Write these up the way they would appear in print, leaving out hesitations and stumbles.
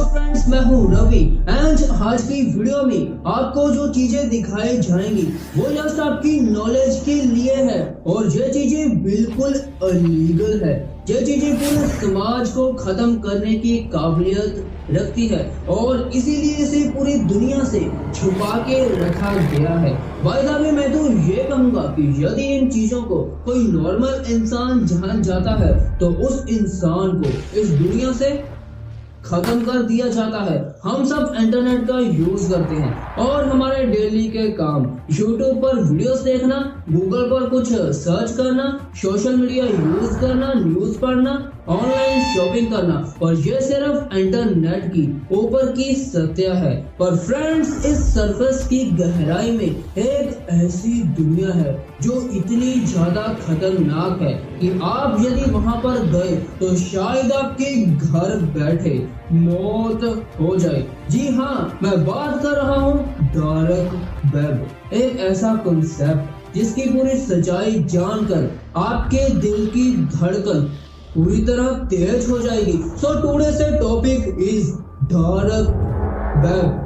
Friends, मैं हूँ Ravi and आज की वीडियो में आपको जो चीजें दिखाई जाएंगी वो जस्ट आपकी नॉलेज के लिए है और ये चीजें बिल्कुल अलीगल है। ये चीजें पूरे समाज को खत्म करने की काबिलियत रखती है और इसीलिए इसे पूरी दुनिया से छुपा के रखा गया है। बाय द वे, मैं तो ये कहूंगा कि यदि इन चीजों को कोई नॉर्मल इंसान जान जाता है तो उस इंसान को इस दुनिया से खत्म कर दिया जाता है। हम सब इंटरनेट का यूज करते हैं और हमारे डेली के काम यूट्यूब पर वीडियोस देखना, गूगल पर कुछ सर्च करना, सोशल मीडिया यूज करना, न्यूज पढ़ना, ऑनलाइन शॉपिंग करना, और ये सिर्फ इंटरनेट की ऊपर की सत्य है। पर फ्रेंड्स, इस सरफेस की गहराई में एक ऐसी दुनिया है जो इतनी ज्यादा खतरनाक है कि आप यदि वहां पर गए तो शायद आपके घर बैठे मौत हो जाए। जी हाँ, मैं बात कर रहा हूँ डार्क वेब, एक ऐसा कॉन्सेप्ट जिसकी पूरी सच्चाई जानकर आपके दिल की धड़कन पूरी तरह तेज हो जाएगी। सो टुडे से topic is dark web.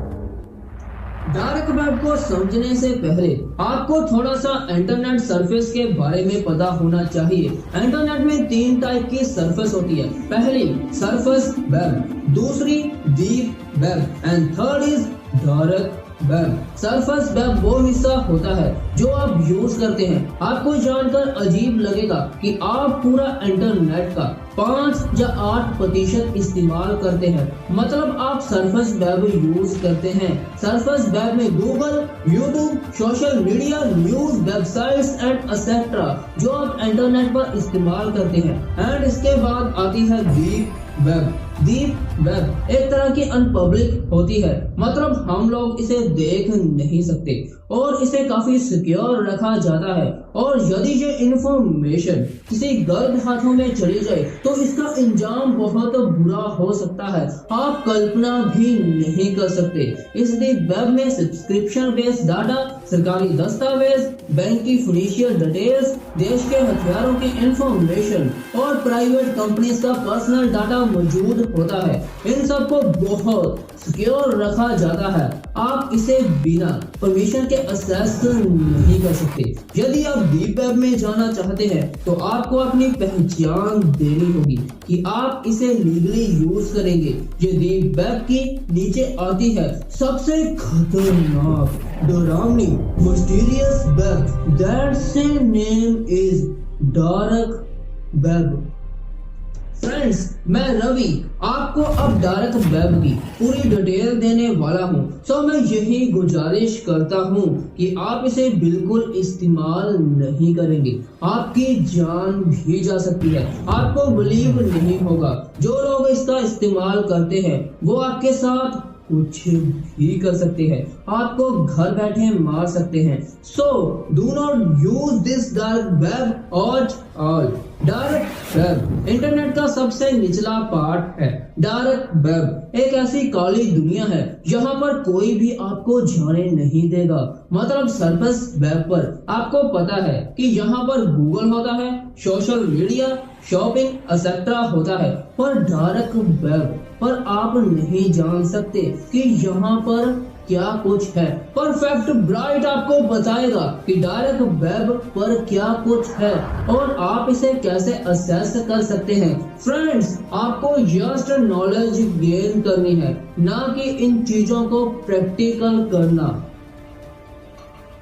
Dark web को समझने से पहले आपको थोड़ा सा इंटरनेट सरफेस के बारे में पता होना चाहिए। इंटरनेट में 3 टाइप की सरफेस होती है। पहली सरफेस वेब, दूसरी deep web and third is dark web. Surface web वो हिस्सा होता है जो आप यूज करते हैं। आपको जानकर अजीब लगेगा कि आप पूरा इंटरनेट का 5 या 8% इस्तेमाल करते हैं। मतलब आप सरफेस वेब यूज करते हैं। सरफेस वेब में Google, YouTube, social media, news, websites and etcetera जो आप इंटरनेट पर इस्तेमाल करते हैं। एंड इसके बाद आती है डीप वेब। डीप वेब एक तरह की अनपब्लिक होती है, मतलब हम लोग इसे देख नहीं सकते और इसे काफी सिक्योर रखा जाता है। और यदि ये इंफॉर्मेशन किसी गलत हाथों में चली जाए तो इसका अंजाम बहुत बुरा हो सकता है, आप कल्पना भी नहीं कर सकते। इस डीप वेब में सब्सक्रिप्शन बेस्ड डाटा, सरकारी दस्तावेज, बैंक की फाइनेंशियल डिटेल्स, देश के हथियारों की इंफॉर्मेशन और प्राइवेट कंपनीज का पर्सनल डाटा मौजूद होता है। इन सबको बहुत सिक्योर रखा जाता है। आप इसे बिना परमिशन के एक्सेस नहीं कर सकते। यदि आप डीप वेब में जाना चाहते हैं तो आपको अपनी पहचान देनी होगी कि आप इसे लीगली यूज करेंगे। ये डीप वेब की नीचे आती है सबसे खतरनाक, डरावनी, mysterious web. That's name is dark web. Friends, मैं रवि आपको अब डार्क वेब की पूरी डिटेल देने वाला हूँ। सो मैं यही गुजारिश करता हूँ कि आप इसे बिल्कुल इस्तेमाल नहीं करेंगे। आपकी जान भी जा सकती है। आपको बिलीव नहीं होगा। जो लोग इसका इस्तेमाल करते हैं वो आपके साथ कुछ भी कर सकते हैं। आपको घर बैठे मार सकते हैं। So do not use this dark web at all. Dark web internet का सबसे निचला पार्ट है। डार्क वेब एक ऐसी काली दुनिया है यहाँ पर कोई भी आपको जाने नहीं देगा। मतलब सरफेस वेब पर आपको पता है कि यहाँ पर गूगल होता है, सोशल मीडिया, शॉपिंग एक्सेट्रा होता है, पर डार्क वेब पर आप नहीं जान सकते कि यहाँ पर क्या कुछ है। परफेक्ट ब्राइट आपको बताएगा कि डार्क वेब पर क्या कुछ है और आप इसे कैसे असेस कर सकते हैं। फ्रेंड्स, आपको जस्ट नॉलेज गेन करनी है, ना कि इन चीजों को प्रैक्टिकल करना।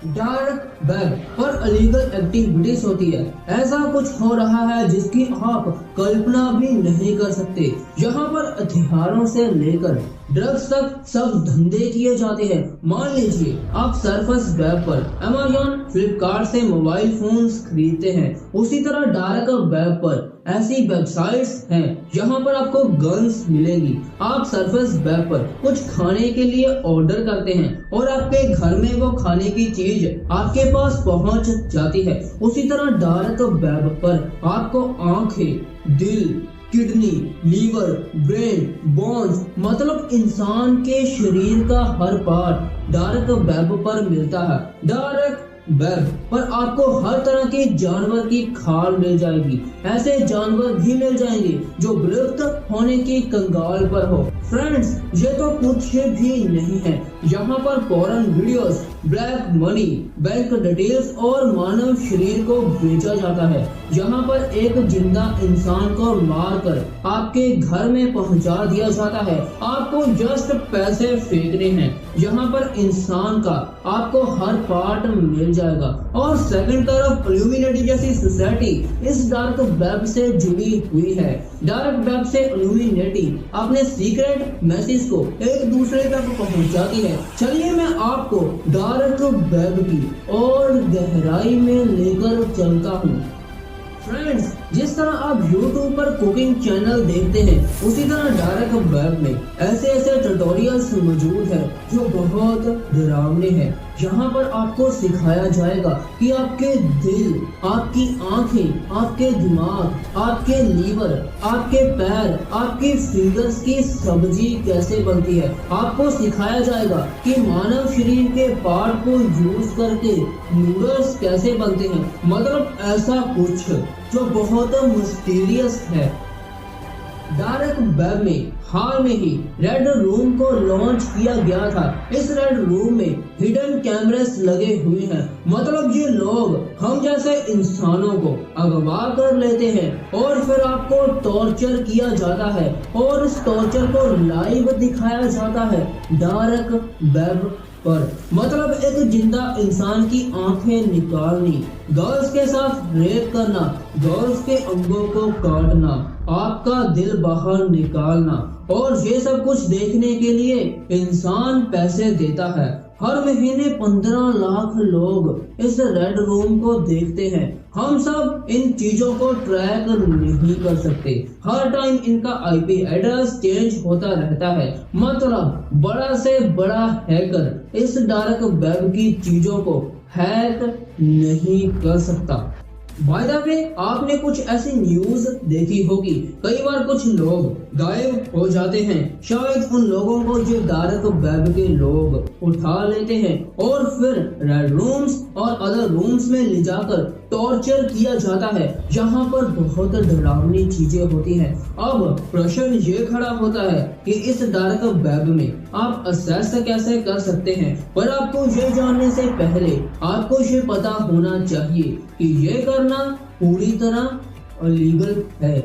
डार्क वेब पर अलीगल एक्टिविटीज होती है। ऐसा कुछ हो रहा है जिसकी आप कल्पना भी नहीं कर सकते। यहाँ पर हथियारों से लेकर ड्रग्स तक सब धंधे किए जाते हैं। मान लीजिए आप सरफेस वेब पर अमेज़न, फ्लिपकार्ट से मोबाइल फोन्स खरीदते हैं। उसी तरह डार्क वेब पर ऐसी वेबसाइट्स हैं जहां पर आपको गन्स मिलेंगी। आप सरफेस वेब पर कुछ खाने के लिए ऑर्डर करते हैं और आपके घर में वो खाने की चीज आपके पास पहुंच जाती है। उसी तरह डार्क वेब पर आपको आंखें, दिल, किडनी, लीवर, ब्रेन, बोन्स, मतलब इंसान के शरीर का हर पार्ट डार्क वेब पर मिलता है। डार्क वेब पर आपको हर तरह के जानवर की खाल मिल जाएगी। ऐसे जानवर भी मिल जाएंगे जो विलुप्त होने की कंगाल पर हो। फ्रेंड्स, ये तो कुछ भी नहीं है, यहाँ पर porn videos, black money, bank details और मानव शरीर को बेचा जाता है। यहाँ पर एक जिंदा इंसान को मारकर आपके घर में पहुँचा दिया जाता है। आपको जस्ट पैसे फेंकने हैं। यहाँ पर इंसान का आपको हर पार्ट मिल जाएगा। और सेकंड तरफ इल्यूमिनेटी जैसी सोसाइटी इस डार्क वेब से जुड़ी हुई है। डार्क वेब से इल्यूमिनेटी अपने सीक्रेट मैसेज को एक दूसरे तक पहुंचाती है। चलिए मैं आपको डार्क वेब की और गहराई में लेकर चलता हूँ। फ्रेंड्स, जिस तरह आप YouTube पर कुकिंग चैनल देखते हैं, उसी तरह डार्क वेब में ऐसे ट्यूटोरियल्स मौजूद है जो बहुत डरावने हैं। यहाँ पर आपको सिखाया जाएगा कि आपके दिल, आपकी आंखें, आपके दिमाग, आपके लीवर, आपके पैर, आपके फिंगर्स की सब्जी कैसे बनती है। आपको सिखाया जाएगा कि मानव शरीर के पार्ट को यूज करके नूडल्स कैसे बनते हैं। मतलब ऐसा कुछ जो बहुत मिस्टीरियस है। डार्क वेब में हाल में ही रेड रूम को लॉन्च किया गया था। इस रेड रूम में हिडन कैमरेस लगे हुए हैं। मतलब ये लोग हम जैसे इंसानों को अगवा कर लेते हैं और फिर आपको टॉर्चर किया जाता है और इस टॉर्चर को लाइव दिखाया जाता है डार्क वेब पर। मतलब एक जिंदा इंसान की आंखें निकालनी, गर्ल्स के साथ रेप करना, गर्ल्स के अंगों को काटना, आपका दिल बाहर निकालना, और ये सब कुछ देखने के लिए इंसान पैसे देता है। हर महीने 15 लाख लोग इस रेड रूम को देखते हैं। हम सब इन चीजों को ट्रैक नहीं कर सकते। हर टाइम इनका IP एड्रेस चेंज होता रहता है। मतलब बड़ा से बड़ा हैकर इस डार्क वेब की चीजों को हैक नहीं कर सकता। बाय द वे, आपने कुछ ऐसी न्यूज देखी होगी, कई बार कुछ लोग गायब हो जाते हैं। शायद उन लोगों को जो डार्क वेब के लोग उठा लेते हैं और फिर रेड रूम्स और अदर रूम्स में ले जाकर टॉर्चर किया जाता है। यहाँ पर बहुत डरावनी चीजें होती हैं। अब प्रश्न ये खड़ा होता है कि इस डार्क वेब में आप एक्सेस कैसे कर सकते हैं। पर आपको ये जानने से पहले आपको ये पता होना चाहिए कि ये करना पूरी तरह इलीगल है।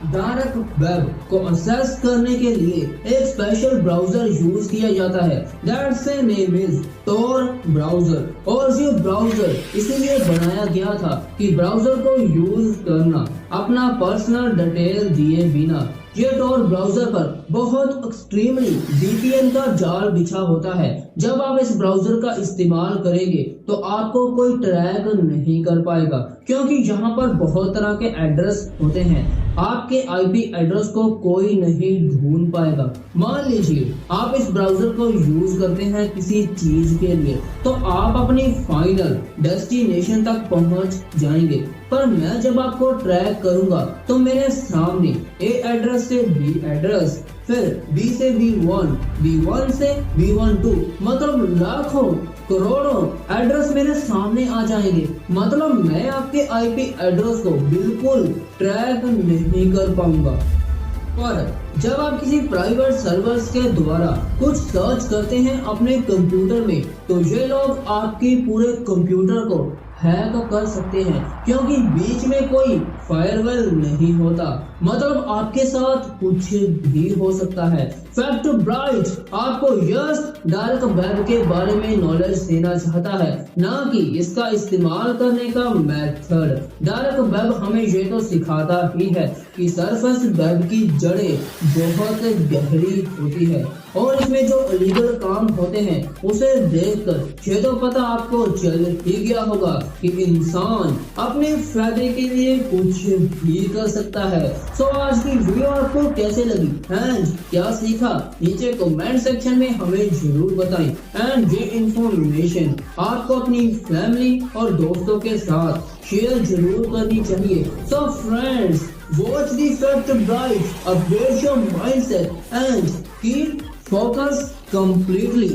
डार्क वेब को एक्सेस करने के लिए एक स्पेशल ब्राउजर यूज किया जाता है। That's name is tor browser. और ये ब्राउजर इसीलिए बनाया गया था कि ब्राउजर को यूज करना अपना पर्सनल डिटेल दिए बिना। ये tor ब्राउजर पर बहुत एक्सट्रीमली VPN का जाल बिछा होता है। जब आप इस ब्राउजर का इस्तेमाल करेंगे तो आपको कोई ट्रैक नहीं कर पाएगा, क्योंकि यहाँ पर बहुत तरह के एड्रेस होते हैं। आपके IP एड्रेस को कोई नहीं ढूंढ पाएगा। मान लीजिए आप इस ब्राउजर को यूज करते हैं किसी चीज के लिए, तो आप अपनी फाइनल डेस्टिनेशन तक पहुंच जाएंगे। पर मैं जब आपको ट्रैक करूंगा तो मेरे सामने A एड्रेस से B एड्रेस, फिर B से B1, B1 से B12, मतलब लाखों करोड़ों एड्रेस मेरे सामने आ जाएंगे। मतलब मैं आपके IP एड्रेस को बिल्कुल ट्रैक नहीं कर पाऊंगा। पर जब आप किसी प्राइवेट सर्वर्स के द्वारा कुछ सर्च करते हैं अपने कंप्यूटर में, तो ये लोग आपके पूरे कंप्यूटर को हैक कर सकते हैं, क्योंकि बीच में कोई फायरवॉल नहीं होता। मतलब आपके साथ कुछ भी हो सकता है। फैक्ट ब्राइट आपको यस डार्क वेब के बारे में नॉलेज देना चाहता है, ना कि इसका इस्तेमाल करने का मेथड। डार्क वेब हमें ये तो सिखाता ही है कि सरफेस वेब की जड़ें बहुत गहरी होती है और इसमें जो इलीगल काम होते हैं उसे देखकर ये तो पता आपको चल ही गया होगा कि इंसान अपने फायदे के लिए कुछ भी कर सकता है। सो आज की वीडियो आपको कैसे लगी एंड क्या सीखा, नीचे कमेंट सेक्शन में हमें जरूर बताएं। एंड ये इन्फॉर्मेशन आपको अपनी फैमिली और दोस्तों के साथ शेयर जरूर करनी चाहिए। So friends, watch the fact bright, upgrade your mindset and keep focus completely.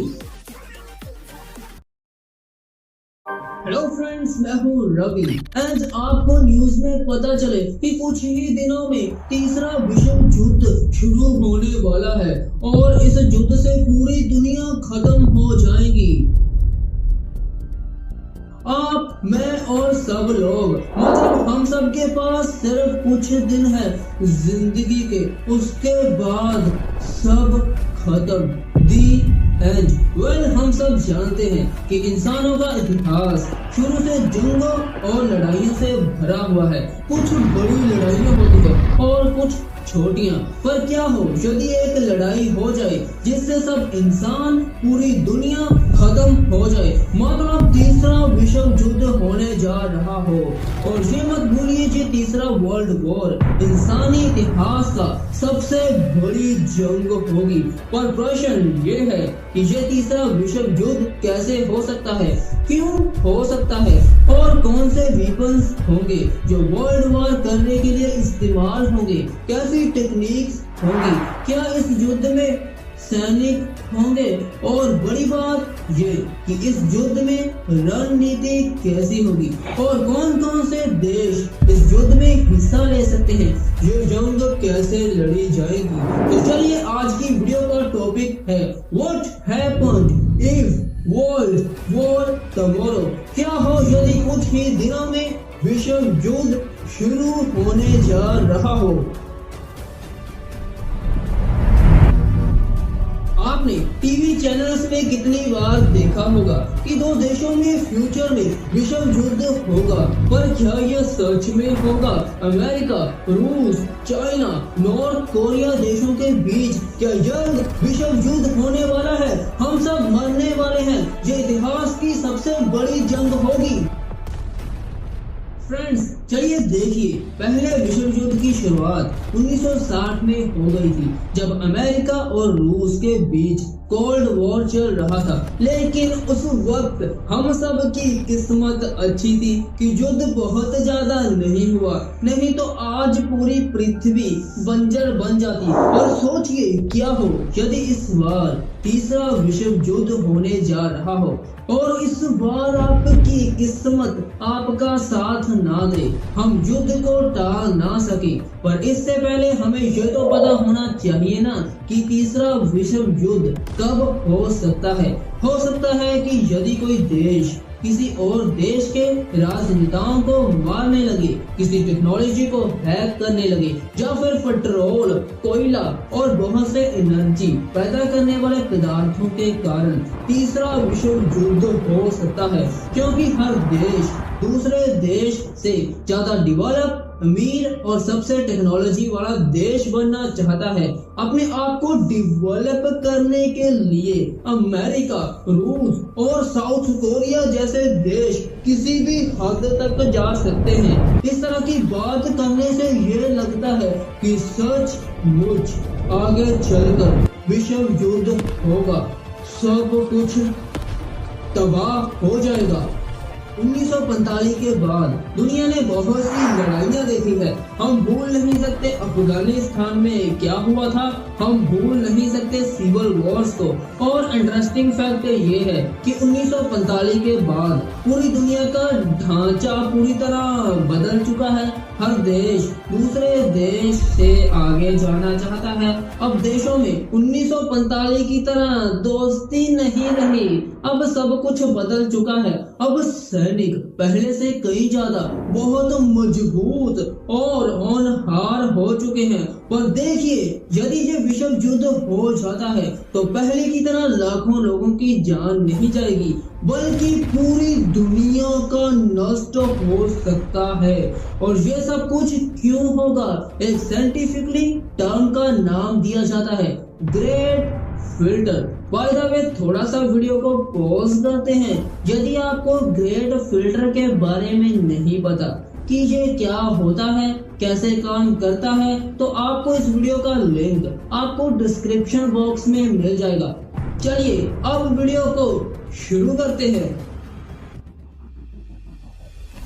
Hello friends, मैं हूँ रवि एंड आपको न्यूज में पता चले कि कुछ ही दिनों में तीसरा विश्व युद्ध शुरू होने वाला है और इस युद्ध से पूरी दुनिया खत्म हो जाएगी। आप, मैं और सब लोग, मतलब हम सब के पास सिर्फ कुछ दिन है जिंदगी के, उसके बाद सब खत्म। दी एंड वेल, हम सब जानते हैं कि इंसानों का इतिहास शुरू से जंगों और लड़ाइयों से भरा हुआ है। कुछ बड़ी लड़ाइयाँ होती है और कुछ छोटियां, पर क्या हो यदि एक लड़ाई हो जाए जिससे सब इंसान, पूरी दुनिया खत्म हो जाए, मतलब तीसरा विश्व युद्ध होने जा रहा हो। और ये मत भूलिए कि तीसरा वर्ल्ड वॉर इंसानी इतिहास का सबसे बड़ी जंग होगी। पर प्रश्न ये है कि ये तीसरा विश्व युद्ध कैसे हो सकता है, क्यों हो सकता है और कौन से वेपन्स होंगे जो वर्ल्ड वॉर करने के लिए इस्तेमाल होंगे, कैसी टेक्निक्स होंगी, क्या इस युद्ध में सैनिक होंगे, और बड़ी बात ये कि इस युद्ध में रणनीति कैसी होगी और कौन कौन से देश इस युद्ध में हिस्सा ले सकते हैं, ये जंग कैसे लड़ी जाएगी। तो चलिए, आज की वीडियो का टॉपिक है what happened if world war tomorrow. क्या हो यदि कुछ ही दिनों में विश्व युद्ध शुरू होने जा रहा हो। आपने टीवी चैनल्स में कितनी बार देखा होगा कि दो देशों में फ्यूचर में विश्व युद्ध होगा, पर क्या यह सच में होगा? अमेरिका, रूस, चाइना, नॉर्थ कोरिया देशों के बीच क्या जल्द विश्व युद्ध होने वाला है? हम सब मरने वाले हैं। ये इतिहास की सबसे बड़ी जंग होगी। फ्रेंड्स, चलिए देखिए, पहले विश्व युद्ध की शुरुआत 1960 में हो गई थी, जब अमेरिका और रूस के बीच कोल्ड वॉर चल रहा था। लेकिन उस वक्त हम सब की किस्मत अच्छी थी कि युद्ध बहुत ज्यादा नहीं हुआ, नहीं तो आज पूरी पृथ्वी बंजर बन जाती। और सोचिए क्या हो यदि इस बार तीसरा विश्व युद्ध होने जा रहा हो और इस बार आपकी किस्मत आपका साथ ना दे, हम युद्ध को टाल ना सके। पर इससे पहले हमें यह तो पता होना चाहिए ना कि तीसरा विश्व युद्ध कब हो सकता है। हो सकता है कि यदि कोई देश किसी और देश के राजनेताओं को मारने लगे, किसी टेक्नोलॉजी को हैक करने लगे, या फिर पेट्रोल, कोयला और बहुत से एनर्जी पैदा करने वाले पदार्थों के कारण तीसरा विश्व युद्ध हो सकता है। क्योंकि हर देश दूसरे देश से ज्यादा डेवलप, अमीर और सबसे टेक्नोलॉजी वाला देश बनना चाहता है। अपने आप को डेवलप करने के लिए अमेरिका, रूस और साउथ कोरिया जैसे देश किसी भी हद तक जा सकते हैं। इस तरह की बात करने से ये लगता है कि सचमुच आगे चलकर विश्व युद्ध होगा, सब कुछ तबाह हो जाएगा। 1945 के बाद दुनिया ने बहुत सी लड़ाइयाँ देखी है। हम भूल नहीं सकते अफगानिस्तान में क्या हुआ था, हम भूल नहीं सकते सिविल वॉर्स को। और इंटरेस्टिंग फैक्ट ये है कि 1945 के बाद पूरी दुनिया का ढांचा पूरी तरह बदल चुका है। हर देश दूसरे देश से आगे जाना चाहता है। अब देशों में 1945 की तरह दोस्ती नहीं रही, अब सब कुछ बदल चुका है। अब सैनिक पहले से कई ज्यादा बहुत मजबूत और होनहार हो चुके हैं। पर देखिए, यदि ये विश्व युद्ध हो जाता है तो पहले की तरह लाखों लोगों की जान नहीं जाएगी, बल्कि पूरी दुनिया का नष्ट हो सकता है। और ये सब कुछ क्यों होगा? एक साइंटिफिकली टर्म का नाम दिया जाता है, great filter. By the way, थोड़ा सा वीडियो को पॉज करते हैं। यदि आपको ग्रेट फिल्टर के बारे में नहीं पता कि ये क्या होता है, कैसे काम करता है, तो आपको इस वीडियो का लिंक आपको डिस्क्रिप्शन बॉक्स में मिल जाएगा। चलिए अब वीडियो को शुरू करते हैं।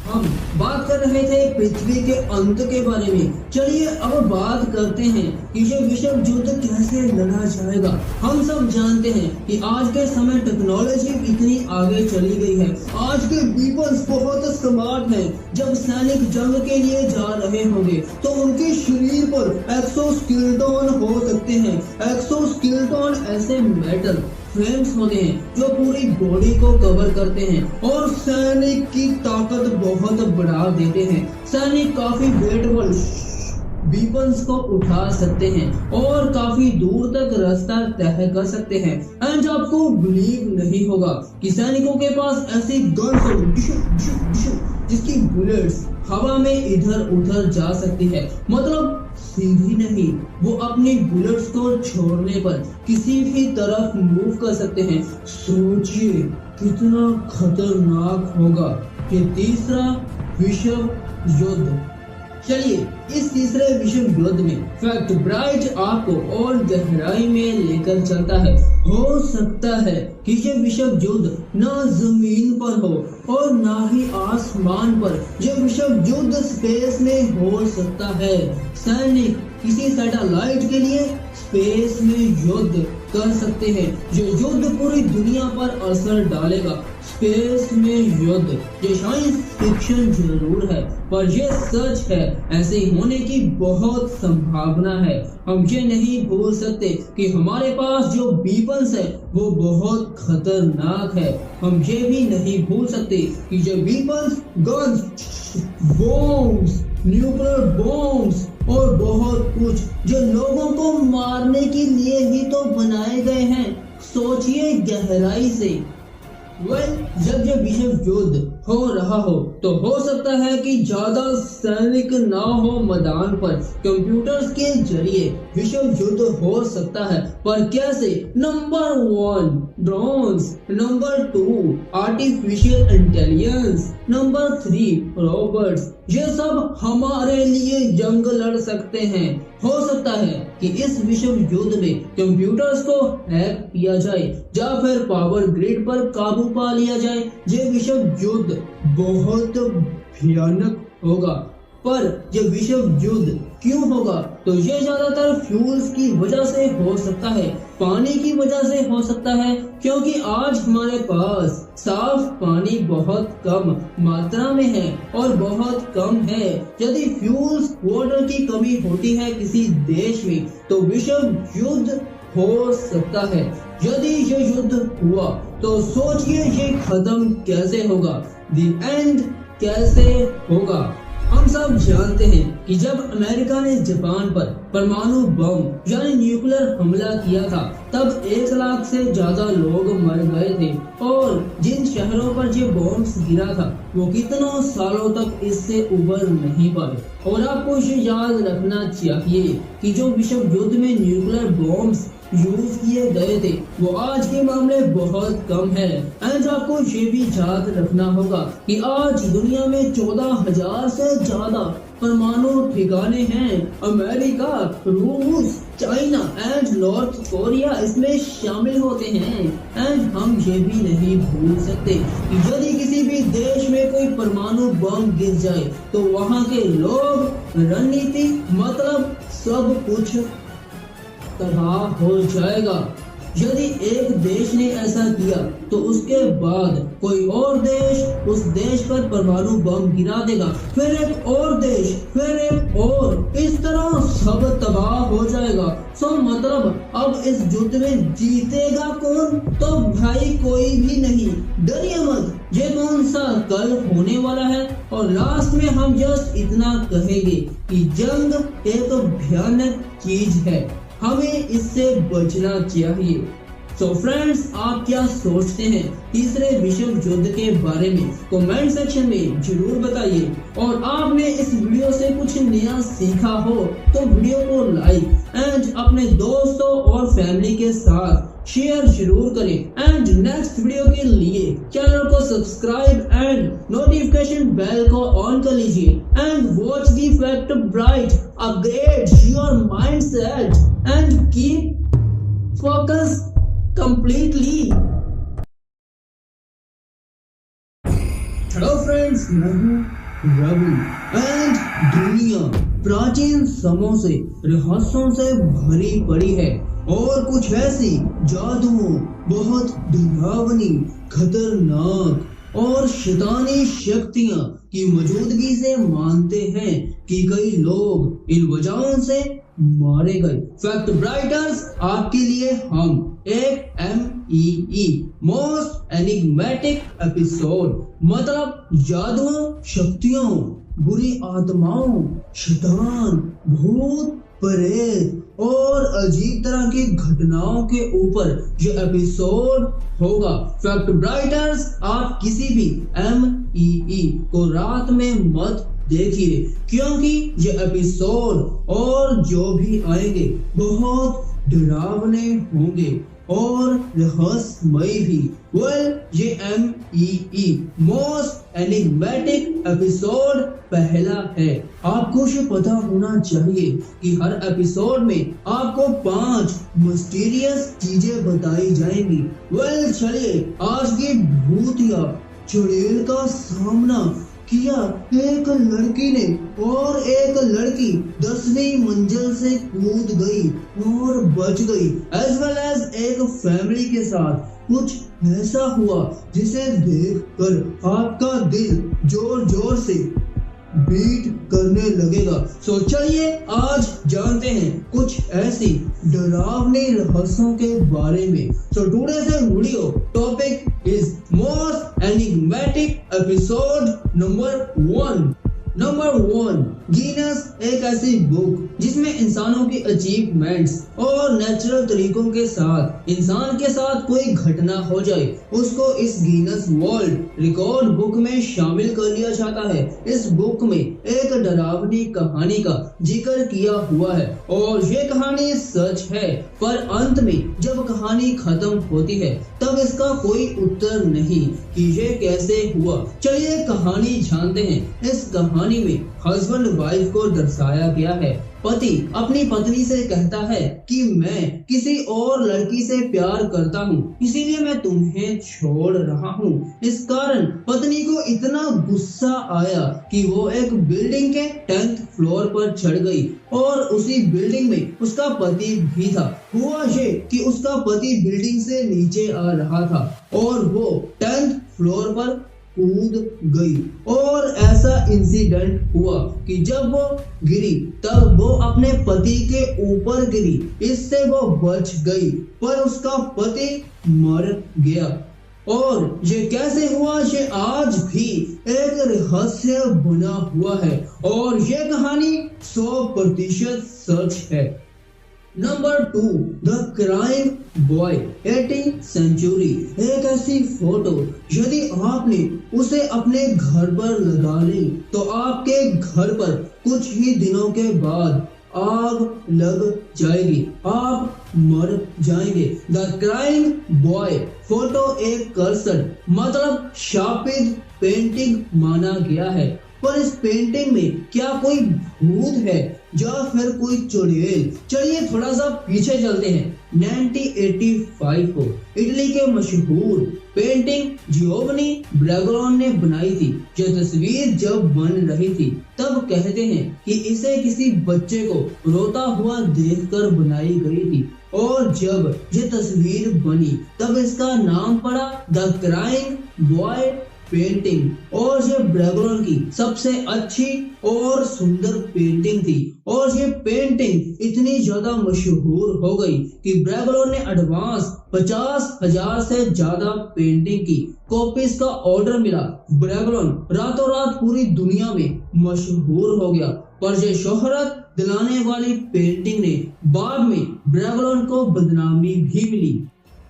हम बात कर रहे थे पृथ्वी के अंत के बारे में। चलिए अब बात करते हैं कि ये विश्व युद्ध कैसे लड़ा जाएगा। हम सब जानते हैं कि आज के समय टेक्नोलॉजी इतनी आगे चली गई है। आज के वेपन्स बहुत स्मार्ट हैं। जब सैनिक जंग के लिए जा रहे होंगे तो उनके शरीर पर एक्सोस्केलेटन हो सकते हैं। एक्सोस्केलेटन ऐसे मेटल फ्रेम्स होते हैं जो पूरी बॉडी को कवर करते हैं और सैनिक की ताकत बहुत बढ़ा देते हैं। सैनिक काफी वेटफुल वेपन्स को उठा सकते हैं और काफी दूर तक रास्ता तय कर सकते हैं। एंड आपको बिलीव नहीं होगा कि सैनिकों के पास ऐसी गन्स जिसकी बुलेट्स हवा में इधर उधर जा सकती है। मतलब सीधी नहीं, वो अपनी बुलेट्स को छोड़ने पर किसी भी तरफ मूव कर सकते हैं। सोचिए कितना खतरनाक होगा ये तीसरा विश्व युद्ध। चलिए इस तीसरे विश्व युद्ध में फैक्ट ब्राइट आपको और गहराई में लेकर चलता है। हो सकता है कि ये विश्व युद्ध न जमीन पर हो और ना ही आसमान पर। ये विश्व युद्ध स्पेस में हो सकता है। सैनिक किसी सैटेलाइट के लिए स्पेस में युद्ध कर सकते हैं। ये युद्ध पूरी दुनिया पर असर डालेगा। स्पेस में युद्ध ये साइंस फिक्शन जरूर है पर ये सच है। ऐसे होने की बहुत संभावना है। हम ये नहीं भूल सकते कि हमारे पास जो वेपन्स है वो बहुत खतरनाक है। हम ये भी नहीं भूल सकते कि ये weapons guns, bombs, nuclear bombs और बहुत कुछ जो लोगों को मारने के लिए ही तो बनाए गए हैं। सोचिए गहराई से। जब ये विश्व युद्ध हो रहा हो तो हो सकता है कि ज्यादा सैनिक ना हो मैदान पर। कंप्यूटर्स के जरिए विश्व युद्ध हो सकता है पर कैसे? Number 1 drones, number 2 artificial intelligence, number 3 robots. ये सब हमारे लिए जंग लड़ सकते हैं। हो सकता है कि इस विश्व युद्ध में कंप्यूटर्स को हैक किया जाए या फिर पावर ग्रिड पर काबू पा लिया जाए। ये विश्व युद्ध बहुत भयानक होगा। पर यह विश्व युद्ध क्यों होगा? तो ये ज्यादातर फ्यूल्स की वजह से हो सकता है, पानी की वजह से हो सकता है, क्योंकि आज हमारे पास साफ पानी बहुत कम मात्रा में है और बहुत कम है। यदि फ्यूल्स वाटर की कमी होती है किसी देश में तो विश्व युद्ध हो सकता है। यदि ये युद्ध हुआ तो सोचिए ये खत्म कैसे होगा, द एंड कैसे होगा। हम सब जानते हैं कि जब अमेरिका ने जापान पर परमाणु बम यानी न्यूक्लियर हमला किया था तब 1 लाख से ज्यादा लोग मर गए थे और जिन शहरों पर ये बॉम्ब्स गिरा था वो कितनों सालों तक इससे उबर नहीं पाए। और आपको ये याद रखना चाहिए कि जो विश्व युद्ध में न्यूक्लियर बॉम्ब्स यूज किए गए थे वो आज के मामले बहुत कम है। एंड आपको ये भी याद रखना होगा कि आज दुनिया में 14,000 से ज्यादा परमाणु ठिकाने हैं। अमेरिका, रूस, चाइना एंड नॉर्थ कोरिया इसमें शामिल होते हैं। एंड हम ये भी नहीं भूल सकते कि यदि किसी भी देश में कोई परमाणु बम गिर जाए तो वहाँ के लोग, रणनीति, मतलब सब कुछ तबाह हो जाएगा। यदि एक देश ने ऐसा किया तो उसके बाद कोई और देश उस देश पर परमाणु बम गिरा देगा, फिर एक और देश, फिर एक और, इस तरह सब तबाह हो जाएगा। सो मतलब अब इस युद्ध में जीतेगा कौन? तो भाई कोई भी नहीं। डरिए मत, ये कौन सा कल होने वाला है। और लास्ट में हम जस्ट इतना कहेंगे कि जंग एक भयानक चीज है, हमें इससे बचना चाहिए। तो फ्रेंड्स, आप क्या सोचते हैं तीसरे विश्व युद्ध के बारे में? कमेंट सेक्शन में जरूर बताइए। और आपने इस वीडियो से कुछ नया सीखा हो तो वीडियो को लाइक एंड अपने दोस्तों और फैमिली के साथ शेयर जरूर करें। एंड नेक्स्ट वीडियो के लिए चैनल को सब्सक्राइब एंड नोटिफिकेशन बेल को ऑन कर लीजिए। And watch the fact bright, upgrade your mindset and keep focus completely. Hello friends, means मैं रवि एंड दुनिया प्राचीन समयों से रहस्यों से भरी पड़ी है और कुछ ऐसी जादुओं, बहुत डरावनी, खतरनाक और शैतानी शक्तियां की मौजूदगी से मानते हैं कि कई लोग इन वजहों से मारे गए। फैक्ट ब्राइटर्स आपके लिए हम एक MEE मोस्ट एनिग्मेटिक एपिसोड मतलब जादुओं, शक्तियों, बुरी आत्माओं, शैतान, भूत, प्रेत और अजीब तरह की घटनाओं के ऊपर ये एपिसोड होगा। फैक्ट ब्राइटर्स आप किसी भी MEE को रात में मत देखिए क्योंकि ये एपिसोड और जो भी आएंगे बहुत डरावने होंगे और रहस्यमय भी। ये MEE मोस्ट एनिग्मेटिक एपिसोड पहला है। आपको ये पता होना चाहिए कि हर एपिसोड में आपको 5 मिस्टीरियस चीजें बताई जाएंगी। चलिए आज की भूत या चुड़ैल का सामना किया एक लड़की ने और एक लड़की 10वीं मंजिल से कूद गई और बच गई। एज वेल एज एक फैमिली के साथ कुछ ऐसा हुआ जिसे देखकर आपका दिल जोर जोर से बीट करने लगेगा। सो चलिए आज जानते हैं कुछ ऐसी डरावनी रहस्यों के बारे में। So today's video topic is most enigmatic episode number 1 Guinness एक ऐसी बुक जिसमें इंसानों की अचीवमेंट्स और नेचुरल तरीकों के साथ इंसान के साथ कोई घटना हो जाए उसको इस गिनेस वर्ल्ड रिकॉर्ड बुक में शामिल कर लिया जाता है। इस बुक में एक डरावनी कहानी का जिक्र किया हुआ है और ये कहानी सच है, पर अंत में जब कहानी खत्म होती है तब इसका कोई उत्तर नहीं कि ये कैसे हुआ। चलिए कहानी जानते हैं। इस कहानी में हस्बैंड वाइफ को दर्शाया गया है। पति अपनी पत्नी से कहता है कि मैं किसी और लड़की से प्यार करता हूँ, इसीलिए मैं तुम्हें छोड़ रहा हूँ। इस कारण पत्नी को इतना गुस्सा आया कि वो एक बिल्डिंग के 10th फ्लोर पर चढ़ गई और उसी बिल्डिंग में उसका पति भी था। हुआ ये कि उसका पति बिल्डिंग से नीचे आ रहा था और वो 10th फ्लोर पर कूद गई और ऐसा इंसिडेंट हुआ कि जब वो गिरी तब वो अपने पति के ऊपर गिरी, इससे वो बच गई पर उसका पति मर गया। और ये कैसे हुआ ये आज भी एक रहस्य बना हुआ है और ये कहानी 100% सच है। Number 2 the crime boy 18th century एक ऐसी फोटो यदि आपने उसे अपने घर पर लगा ली तो आपके घर पर कुछ ही दिनों के बाद आग लग जाएगी, आप मर जाएंगे। द क्राइम बॉय फोटो एक कर्सड मतलब शापित पेंटिंग माना गया है, पर इस पेंटिंग में क्या कोई भूत है या फिर कोई चुड़ैल? चलिए थोड़ा सा पीछे चलते हैं 1985 को। इटली के मशहूर पेंटिंग जियोवनी ब्रेगोन ने बनाई थी। यह तस्वीर जब बन रही थी तब कहते हैं कि इसे किसी बच्चे को रोता हुआ देखकर बनाई गई थी और जब ये तस्वीर बनी तब इसका नाम पड़ा द क्राइम बॉय पेंटिंग और ये ब्रेगोन की सबसे अच्छी और सुंदर पेंटिंग थी और ये पेंटिंग इतनी ज्यादा मशहूर हो गई कि ब्रेगोन ने एडवांस 50,000 से ज्यादा पेंटिंग की कॉपीज का ऑर्डर मिला। ब्रेगोन रातों रात पूरी दुनिया में मशहूर हो गया, पर ये शोहरत दिलाने वाली पेंटिंग ने बाद में ब्रेगोन को बदनामी भी मिली।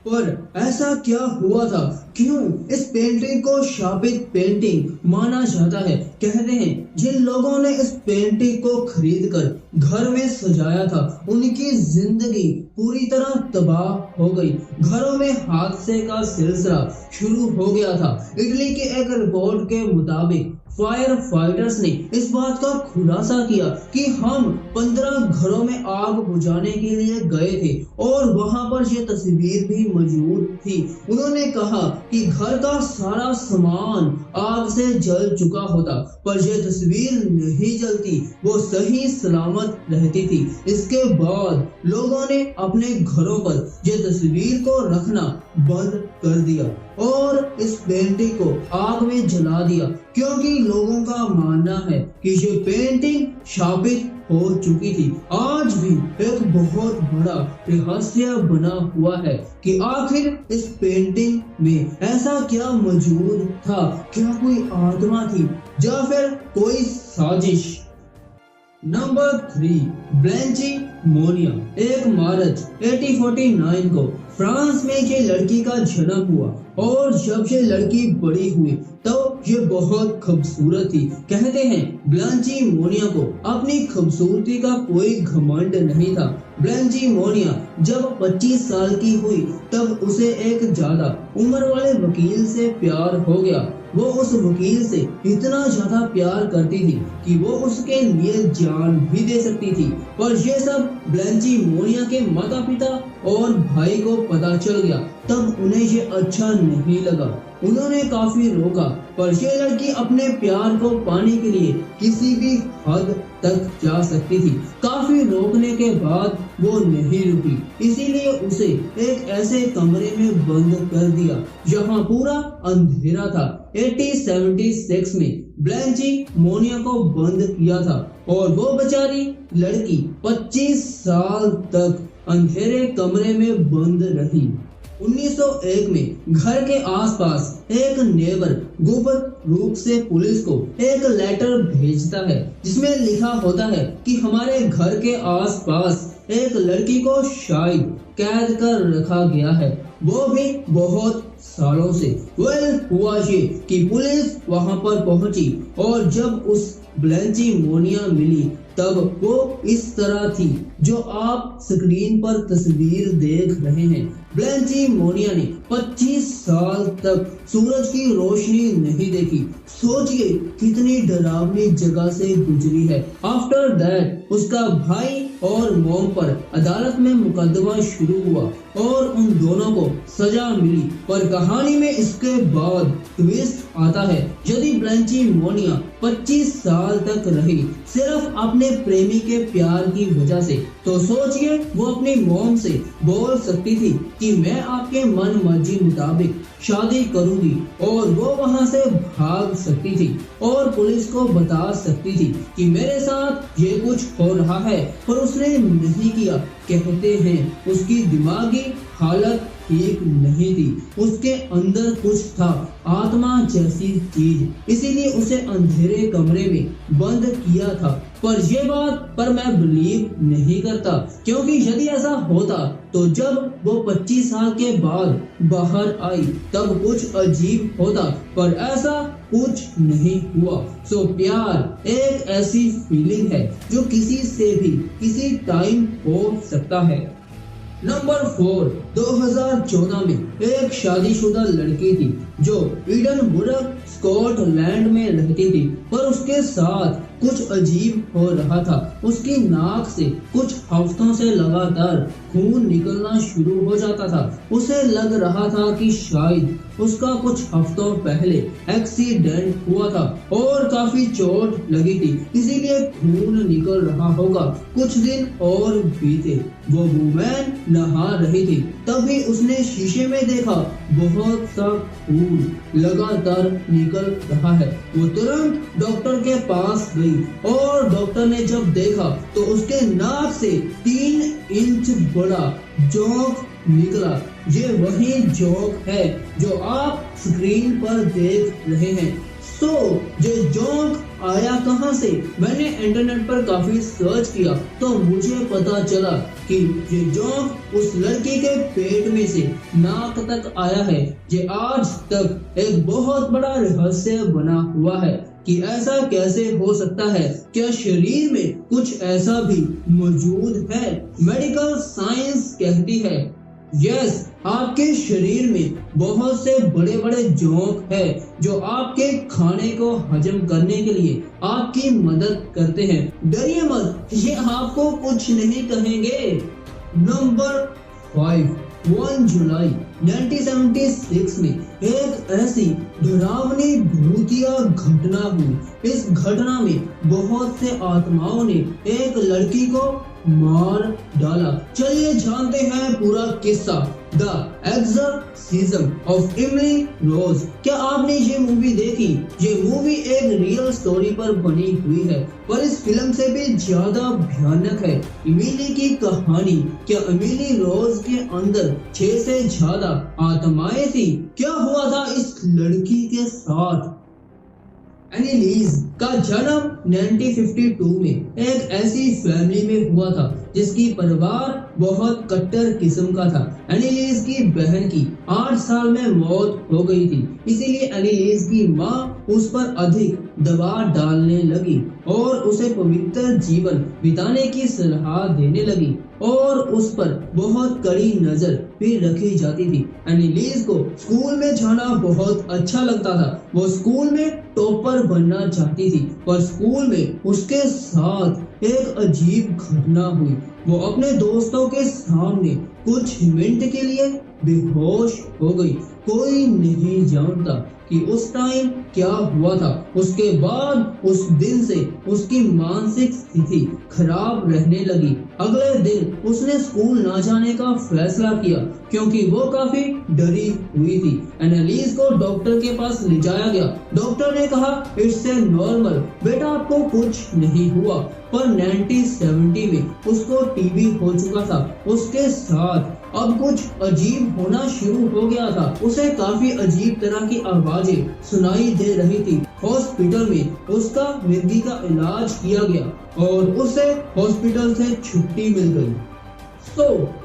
पर ऐसा क्या हुआ था, क्यों इस पेंटिंग को शापित पेंटिंग माना जाता है? कहते हैं जिन लोगों ने इस पेंटिंग को खरीदकर घर में सजाया था उनकी जिंदगी पूरी तरह तबाह हो गई। घरों में हादसे का सिलसिला शुरू हो गया था। इटली की एक रिपोर्ट के मुताबिक फायर फाइटर्स ने इस बात का खुलासा किया कि हम 15 घरों में आग बुझाने के लिए गए थे और वहां पर ये तस्वीर भी मौजूद थी। उन्होंने कहा कि घर का सारा सामान आग से जल चुका होता, पर यह तस्वीर नहीं जलती, वो सही सलामत रहती थी। इसके बाद लोगों ने अपने घरों पर यह तस्वीर को रखना बंद कर दिया और इस पेंटिंग को आग में जला दिया, क्योंकि लोगों का मानना है कि ये पेंटिंग शापित हो चुकी थी। आज भी एक बहुत बड़ा रहस्य बना हुआ है कि आखिर इस पेंटिंग में ऐसा क्या मौजूद था। क्या कोई आत्मा थी या फिर कोई साजिश। नंबर 3, ब्लैंची मोनिया। 1 मार्च 1849 को फ्रांस में ये लड़की का जन्म हुआ और जब ये लड़की बड़ी हुई तो ये बहुत खूबसूरत थी। कहते हैं ब्लैंची मोनिया को अपनी खूबसूरती का कोई घमंड नहीं था। ब्लैंची मोनिया जब 25 साल की हुई तब उसे एक ज्यादा उम्र वाले वकील से प्यार हो गया। वो उस वकील से इतना ज्यादा प्यार करती थी कि वो उसके लिए जान भी दे सकती थी, पर ये सब ब्लैंची मोनिया के माता पिता और भाई को पता चल गया। तब उन्हें ये अच्छा नहीं लगा। उन्होंने काफी रोका, पर ये लड़की अपने प्यार को पाने के लिए किसी भी हद तक जा सकती थी। काफी रोकने के बाद वो नहीं रुकी, इसीलिए उसे एक ऐसे कमरे में बंद कर दिया जहां पूरा अंधेरा था। 1876 में ब्लैंची मोनिया को बंद किया था और वो बेचारी लड़की 25 साल तक अंधेरे कमरे में बंद रही। 1901 में घर के आसपास एक नेबर गुप्त रूप से पुलिस को एक लेटर भेजता है जिसमें लिखा होता है कि हमारे घर के आसपास एक लड़की को शायद कैद कर रखा गया है, वो भी बहुत सालों से। हुआ ये कि पुलिस वहां पर पहुंची और जब उस ब्लैंची मोनिया मिली तब वो इस तरह थी जो आप स्क्रीन पर तस्वीर देख रहे हैं। ब्लैंची मोनिया ने 25 साल तक सूरज की रोशनी नहीं देखी। सोचिए कितनी डरावनी जगह से गुजरी है। आफ्टर दैट उसका भाई और मॉम पर अदालत में मुकदमा शुरू हुआ और उन दोनों को सजा मिली। पर कहानी में इसके बाद ट्विस्ट आता है। यदि ब्लैंची मोनिया 25 साल तक रही सिर्फ अपने प्रेमी के प्यार की वजह से, तो सोचिए वो अपनी मॉम से बोल सकती थी कि मैं आपके मन मर्जी मुताबिक शादी करूंगी और वो वहां से भाग सकती थी और पुलिस को बता सकती थी कि मेरे साथ ये कुछ हो रहा है, पर उसने नहीं किया। कहते हैं उसकी दिमागी हालत ठीक नहीं थी, उसके अंदर कुछ था, आत्मा जैसी चीज, इसीलिए उसे अंधेरे कमरे में बंद किया था। पर मैं बिलीव नहीं करता, क्योंकि यदि ऐसा होता तो जब वो 25 साल के बाद बाहर आई तब कुछ अजीब होता, पर ऐसा कुछ नहीं हुआ। सो प्यार एक ऐसी फीलिंग है जो किसी से भी किसी टाइम हो सकता है। नंबर 4, 2014 में एक शादीशुदा लड़की थी जो एडनबर्ग स्कॉटलैंड में रहती थी, पर उसके साथ कुछ अजीब हो रहा था। उसकी नाक से कुछ हफ्तों से लगातार खून निकलना शुरू हो जाता था। उसे लग रहा था कि शायद उसका कुछ हफ्तों पहले एक्सीडेंट हुआ था और काफी चोट लगी थी, इसीलिए खून निकल रहा होगा। कुछ दिन और बीते, वो वुमेन नहा रही थी, तभी उसने शीशे में देखा बहुत सा खून लगातार निकल रहा है। वो तुरंत डॉक्टर के पास गई और डॉक्टर ने जब देखा तो उसके नाक से 3 इंच बड़ा जोंक निकला। ये वही जोंक है जो आप स्क्रीन पर देख रहे हैं। ये जोंक आया कहां से? मैंने इंटरनेट पर काफी सर्च किया तो मुझे पता चला कि ये जोंक उस लड़की के पेट में से नाक तक आया है। ये आज तक एक बहुत बड़ा रहस्य बना हुआ है कि ऐसा कैसे हो सकता है। क्या शरीर में कुछ ऐसा भी मौजूद है? मेडिकल साइंस कहती है यस, आपके शरीर में बहुत से बड़े बड़े जोंक है जो आपके खाने को हजम करने के लिए आपकी मदद करते हैं। डरिए मत, ये आपको कुछ नहीं कहेंगे। नंबर 5, 1 जुलाई 1976 में एक ऐसी डरावनी भूतिया घटना हुई। इस घटना में बहुत से आत्माओं ने एक लड़की को मार डाला। चलिए जानते हैं पूरा किस्सा। The exorcism of Emily Rose. क्या आपने ये मूवी देखी? ये मूवी एक रियल स्टोरी पर बनी हुई है, पर इस फिल्म से भी ज्यादा भयानक है। एमिली की कहानी। क्या एमिली रोज के अंदर 6 से ज्यादा आत्माएं थी? क्या हुआ था इस लड़की के साथ? एनीलीज का जन्म 1952 में एक ऐसी फैमिली में हुआ था जिसकी परिवार बहुत कट्टर किस्म का था। एनीलीज की बहन की 8 साल में मौत हो गई थी, इसीलिए एनीलीज की माँ उस पर अधिक दबाव डालने लगी और उसे पवित्र जीवन बिताने की सलाह देने लगी और उस पर बहुत कड़ी नजर भी रखी जाती थी। एनीलीज को स्कूल में जाना बहुत अच्छा लगता था। वो स्कूल में टॉपर बनना चाहती थी, पर स्कूल में उसके साथ एक अजीब घटना हुई। वो अपने दोस्तों के सामने कुछ मिनट के लिए बेहोश हो गई। कोई नहीं जानता कि उस टाइम क्या हुआ था। उसके बाद उस दिन से उसकी मानसिक स्थिति खराब रहने लगी। अगले दिन उसने स्कूल ना जाने का फैसला किया क्योंकि वो काफी डरी हुई थी। एनीलीज को डॉक्टर के पास ले जाया गया। डॉक्टर ने कहा इट्स नॉर्मल बेटा, आपको कुछ नहीं हुआ। पर 1970 में उसको टीबी हो चुका था। उसके साथ अब कुछ अजीब होना शुरू हो गया था। उसे काफी अजीब तरह की आवाजें सुनाई दे रही थी। हॉस्पिटल में उसका मिर्गी का इलाज किया गया और उसे हॉस्पिटल से छुट्टी मिल गई।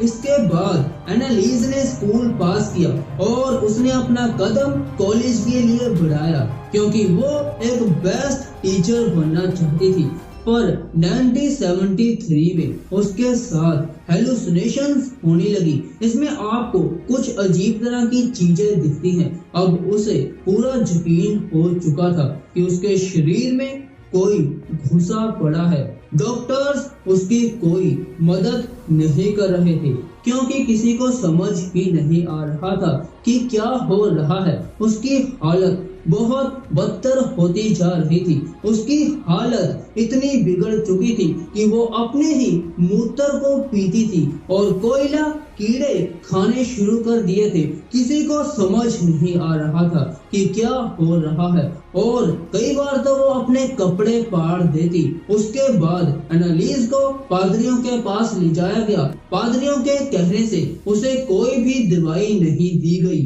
इसके बाद एनीलीज ने स्कूल पास किया और उसने अपना कदम कॉलेज के लिए बढ़ाया क्योंकि वो एक बेस्ट टीचर बनना चाहती थी। पर 1973 में उसके साथ हेलुसिनेशंस होने लगी। इसमें आपको कुछ अजीब तरह की चीजें दिखती हैं। अब उसे पूरा यकीन हो चुका था कि उसके शरीर में कोई घुसा पड़ा है। डॉक्टर्स उसकी कोई मदद नहीं कर रहे थे क्योंकि किसी को समझ ही नहीं आ रहा था कि क्या हो रहा है। उसकी हालत बहुत बदतर होती जा रही थी। उसकी हालत इतनी बिगड़ चुकी थी कि वो अपने ही मूत्र को पीती थी और कोयला कीड़े खाने शुरू कर दिए थे। किसी को समझ नहीं आ रहा था कि क्या हो रहा है और कई बार तो वो अपने कपड़े फाड़ देती। उसके बाद एनीलीज को पादरियों के पास ले जाया गया। पादरियों के कहने से उसे कोई भी दवाई नहीं दी गई।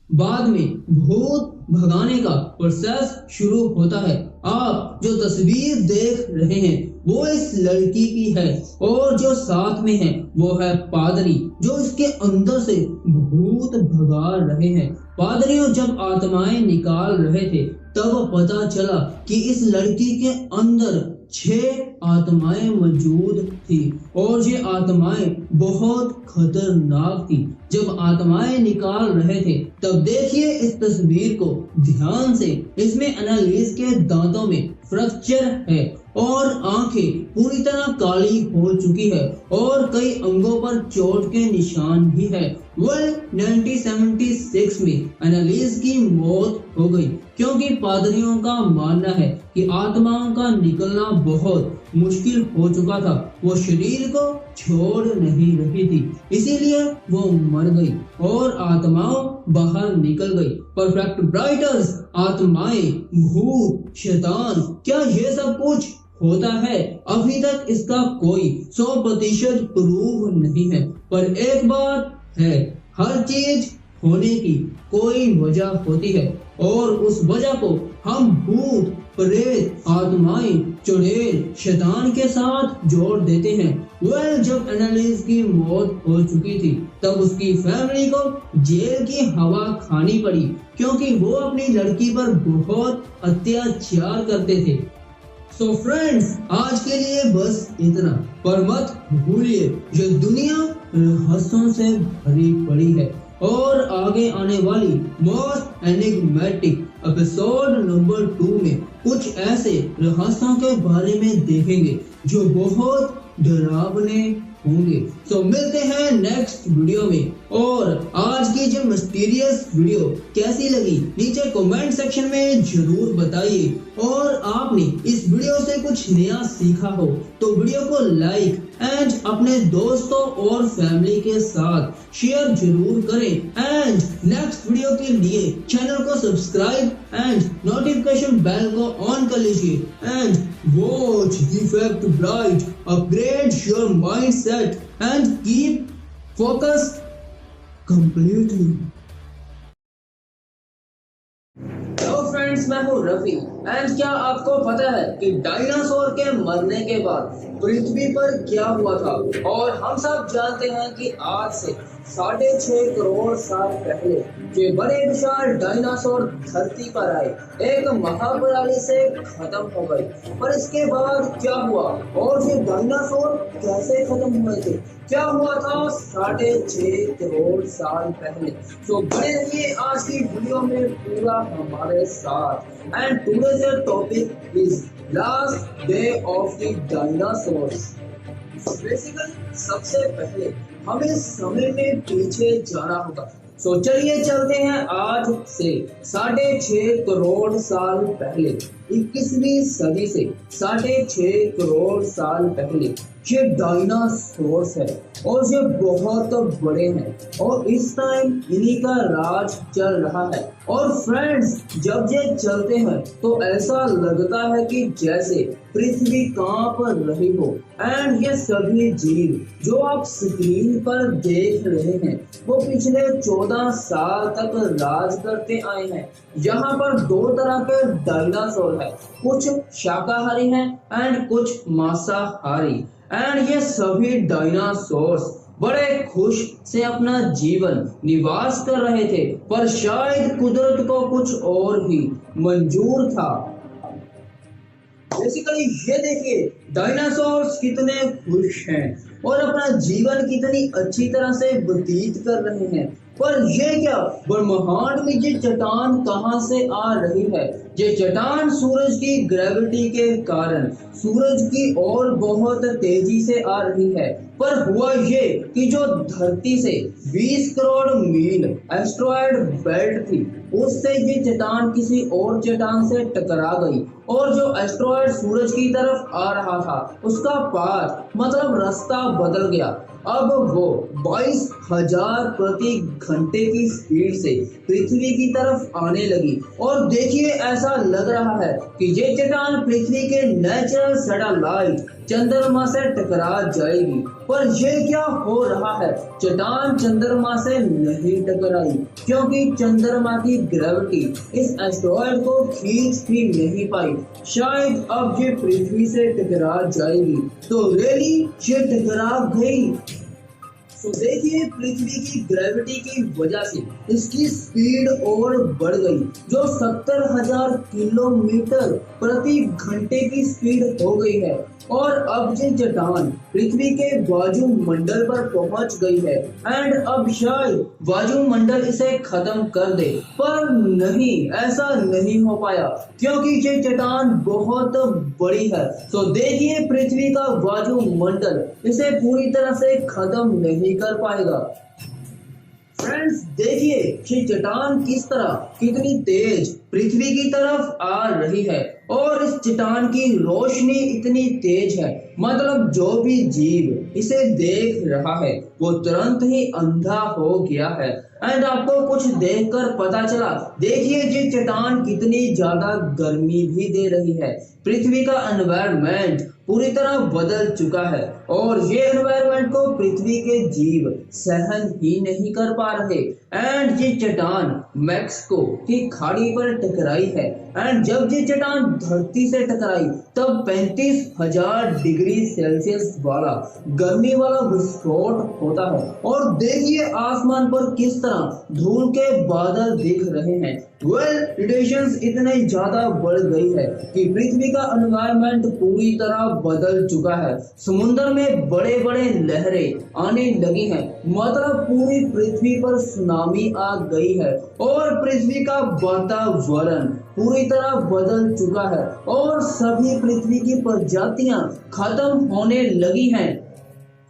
बाद में भूत भगाने का प्रोसेस शुरू होता है। आप जो तस्वीर देख रहे हैं वो इस लड़की की है और जो साथ में है वो है पादरी जो इसके अंदर से भूत भगा रहे हैं। पादरियों जब आत्माएं निकाल रहे थे तब पता चला कि इस लड़की के अंदर 6 आत्माएं मौजूद थी और ये आत्माएं बहुत खतरनाक थी। जब आत्माएं निकाल रहे थे तब देखिए इस तस्वीर को ध्यान से। इसमें एनीलीज के दांतों में फ्रैक्चर है और आंखें पूरी तरह काली हो चुकी है और कई अंगों पर चोट के निशान भी है। 1976 में एनीलीज की मौत हो गई क्योंकि पादरियों का मानना है कि आत्माओं का निकलना बहुत मुश्किल हो चुका था। वो शरीर को छोड़ नहीं रही थी, इसीलिए वो मर गई और आत्माओं बाहर निकल गई। परफेक्ट ब्राइटर्स, आत्माएं, भूत, शैतान, क्या ये सब कुछ होता है? अभी तक इसका कोई 100% प्रूफ नहीं है, पर एक बात है, हर चीज होने की कोई वजह होती है और उस वजह को हम भूत, प्रेत, आत्माएं, चुड़ैल, शैतान के साथ जोड़ देते हैं। जब एनीलीज की मौत हो चुकी थी तब उसकी फैमिली को जेल की हवा खानी पड़ी क्योंकि वो अपनी लड़की पर बहुत अत्याचार करते थे। फ्रेंड्स, आज के लिए बस इतना, पर मत भूलिए ये दुनिया रहस्यों से भरी पड़ी है और आगे आने वाली मोस्ट एनिग्मेटिक एपिसोड नंबर 2 में कुछ ऐसे रहस्यों के बारे में देखेंगे जो बहुत डरावने होंगे। तो मिलते हैं नेक्स्ट वीडियो में। और आज की जो मिस्टीरियस वीडियो कैसी लगी नीचे कमेंट सेक्शन में जरूर बताइए। और आपने इस वीडियो से कुछ नया सीखा हो तो वीडियो को लाइक एंड अपने दोस्तों और फैमिली के साथ शेयर जरूर करें। एंड नेक्स्ट वीडियो के लिए चैनल को सब्सक्राइब एंड नोटिफिकेशन बेल को ऑन कर लीजिए। And watch the fact bright, upgrade your mindset and keep focus completely। Hello friends, मैं हूँ रफी। एंड क्या आपको पता है कि डायनासोर के मरने के बाद पृथ्वी पर क्या हुआ था? और हम सब जानते हैं कि आज से 6.5 करोड़ साल पहले ये बड़े विशाल डायनासोर धरती पर आए, एक महाप्रलय से खत्म हो गए। पर इसके बाद क्या हुआ और ये डायनासोर कैसे खत्म हुए थे? क्या हुआ था 6.5 करोड़ साल पहले? तो बने रहिए आज की वीडियो में पूरा हमारे साथ। And today's topic is last day of the dinosaurs. Basically सबसे पहले हमें समय में पीछे जाना होगा। तो चलिए चलते हैं आज से 6.5 करोड़ साल पहले, 21वीं सदी से 6.5 करोड़ साल पहले ये डायनासोर्स है और ये बहुत बड़े हैं और इस टाइम इन्हीं का राज चल रहा है। और फ्रेंड्स, जब ये चलते हैं तो ऐसा लगता है कि जैसे पृथ्वी कांप रही हो। एंड ये सभी जीव जो आप स्क्रीन पर देख रहे हैं वो पिछले 14 साल तक राज करते आए हैं। यहाँ पर 2 तरह के डायनासोर है, कुछ शाकाहारी हैं एंड कुछ मांसाहारी। एंड ये सभी डायनासोर्स बड़े खुश से अपना जीवन निवास कर रहे थे, पर शायद कुदरत को कुछ और ही मंजूर था। बेसिकली ये देखिए डायनासोर्स कितने खुश हैं और अपना जीवन कितनी अच्छी तरह से व्यतीत कर रहे हैं। पर ये क्या, ब्रह्मांड में ये चट्टान कहां से आ रही है? ये चट्टान सूरज की ग्रेविटी के कारण सूरज की ओर बहुत तेजी से आ रही है। पर हुआ ये कि जो धरती से 20 करोड़ मील एस्ट्रॉयड बेल्ट थी उससे ये चट्टान किसी और चट्टान से टकरा गई और जो एस्ट्रॉयड सूरज की तरफ आ रहा था उसका पाथ मतलब रास्ता बदल गया। अब वो 22,000 प्रति घंटे की स्पीड से पृथ्वी की तरफ आने लगी। और देखिए ऐसा लग रहा है कि ये चट्टान पृथ्वी के नेचुरल सैटेलाइट चंद्रमा से टकरा जाएगी। पर ये क्या हो रहा है, चट्टान चंद्रमा से नहीं टकराई क्योंकि चंद्रमा की ग्रेविटी इस एस्ट्रॉयड को खींच भी नहीं पाई। शायद अब ये पृथ्वी से टकरा जाएगी। तो रियली ये टकरा गई। तो देखिए पृथ्वी की ग्रेविटी की वजह से इसकी स्पीड और बढ़ गई, जो 70,000 किलोमीटर प्रति घंटे की स्पीड हो गई है। और अब ये चट्टान पृथ्वी के वायुमंडल पर पहुंच गई है एंड अब शायद वायुमंडल इसे खत्म कर दे। पर नहीं, ऐसा नहीं हो पाया क्योंकि ये चट्टान बहुत बड़ी है। तो देखिए पृथ्वी का वायुमंडल इसे पूरी तरह से खत्म नहीं कर पाएगा। फ्रेंड्स देखिए ये चट्टान किस तरह कितनी तेज पृथ्वी की तरफ आ रही है और इस चट्टान की रोशनी इतनी तेज है, मतलब जो भी जीव इसे देख रहा है वो तुरंत ही अंधा हो गया है। एंड आपको कुछ देखकर पता चला, देखिए ये चट्टान कितनी ज्यादा गर्मी भी दे रही है। पृथ्वी का एनवायरनमेंट पूरी तरह बदल चुका है और ये एनवायरनमेंट को पृथ्वी के जीव सहन ही नहीं कर पा रहे। एंड ये चट्टान मैक्सिको की खाड़ी पर टकराई है एंड जब ये चट्टान धरती से टकराई तब 35,000 डिग्री सेल्सियस वाला गर्मी वाला विस्फोट होता है। और देखिए आसमान पर किस तरह धूल के बादल दिख रहे हैं। रेडिएशंस इतने ज्यादा बढ़ गई है कि पृथ्वी का एनवायरनमेंट पूरी तरह बदल चुका है। समुद्र में बड़े बड़े लहरें आने लगी हैं, मतलब पूरी पृथ्वी पर सुनामी आ गई है और पृथ्वी का वातावरण पूरी तरह बदल चुका है और सभी पृथ्वी की प्रजातियां खत्म होने लगी हैं।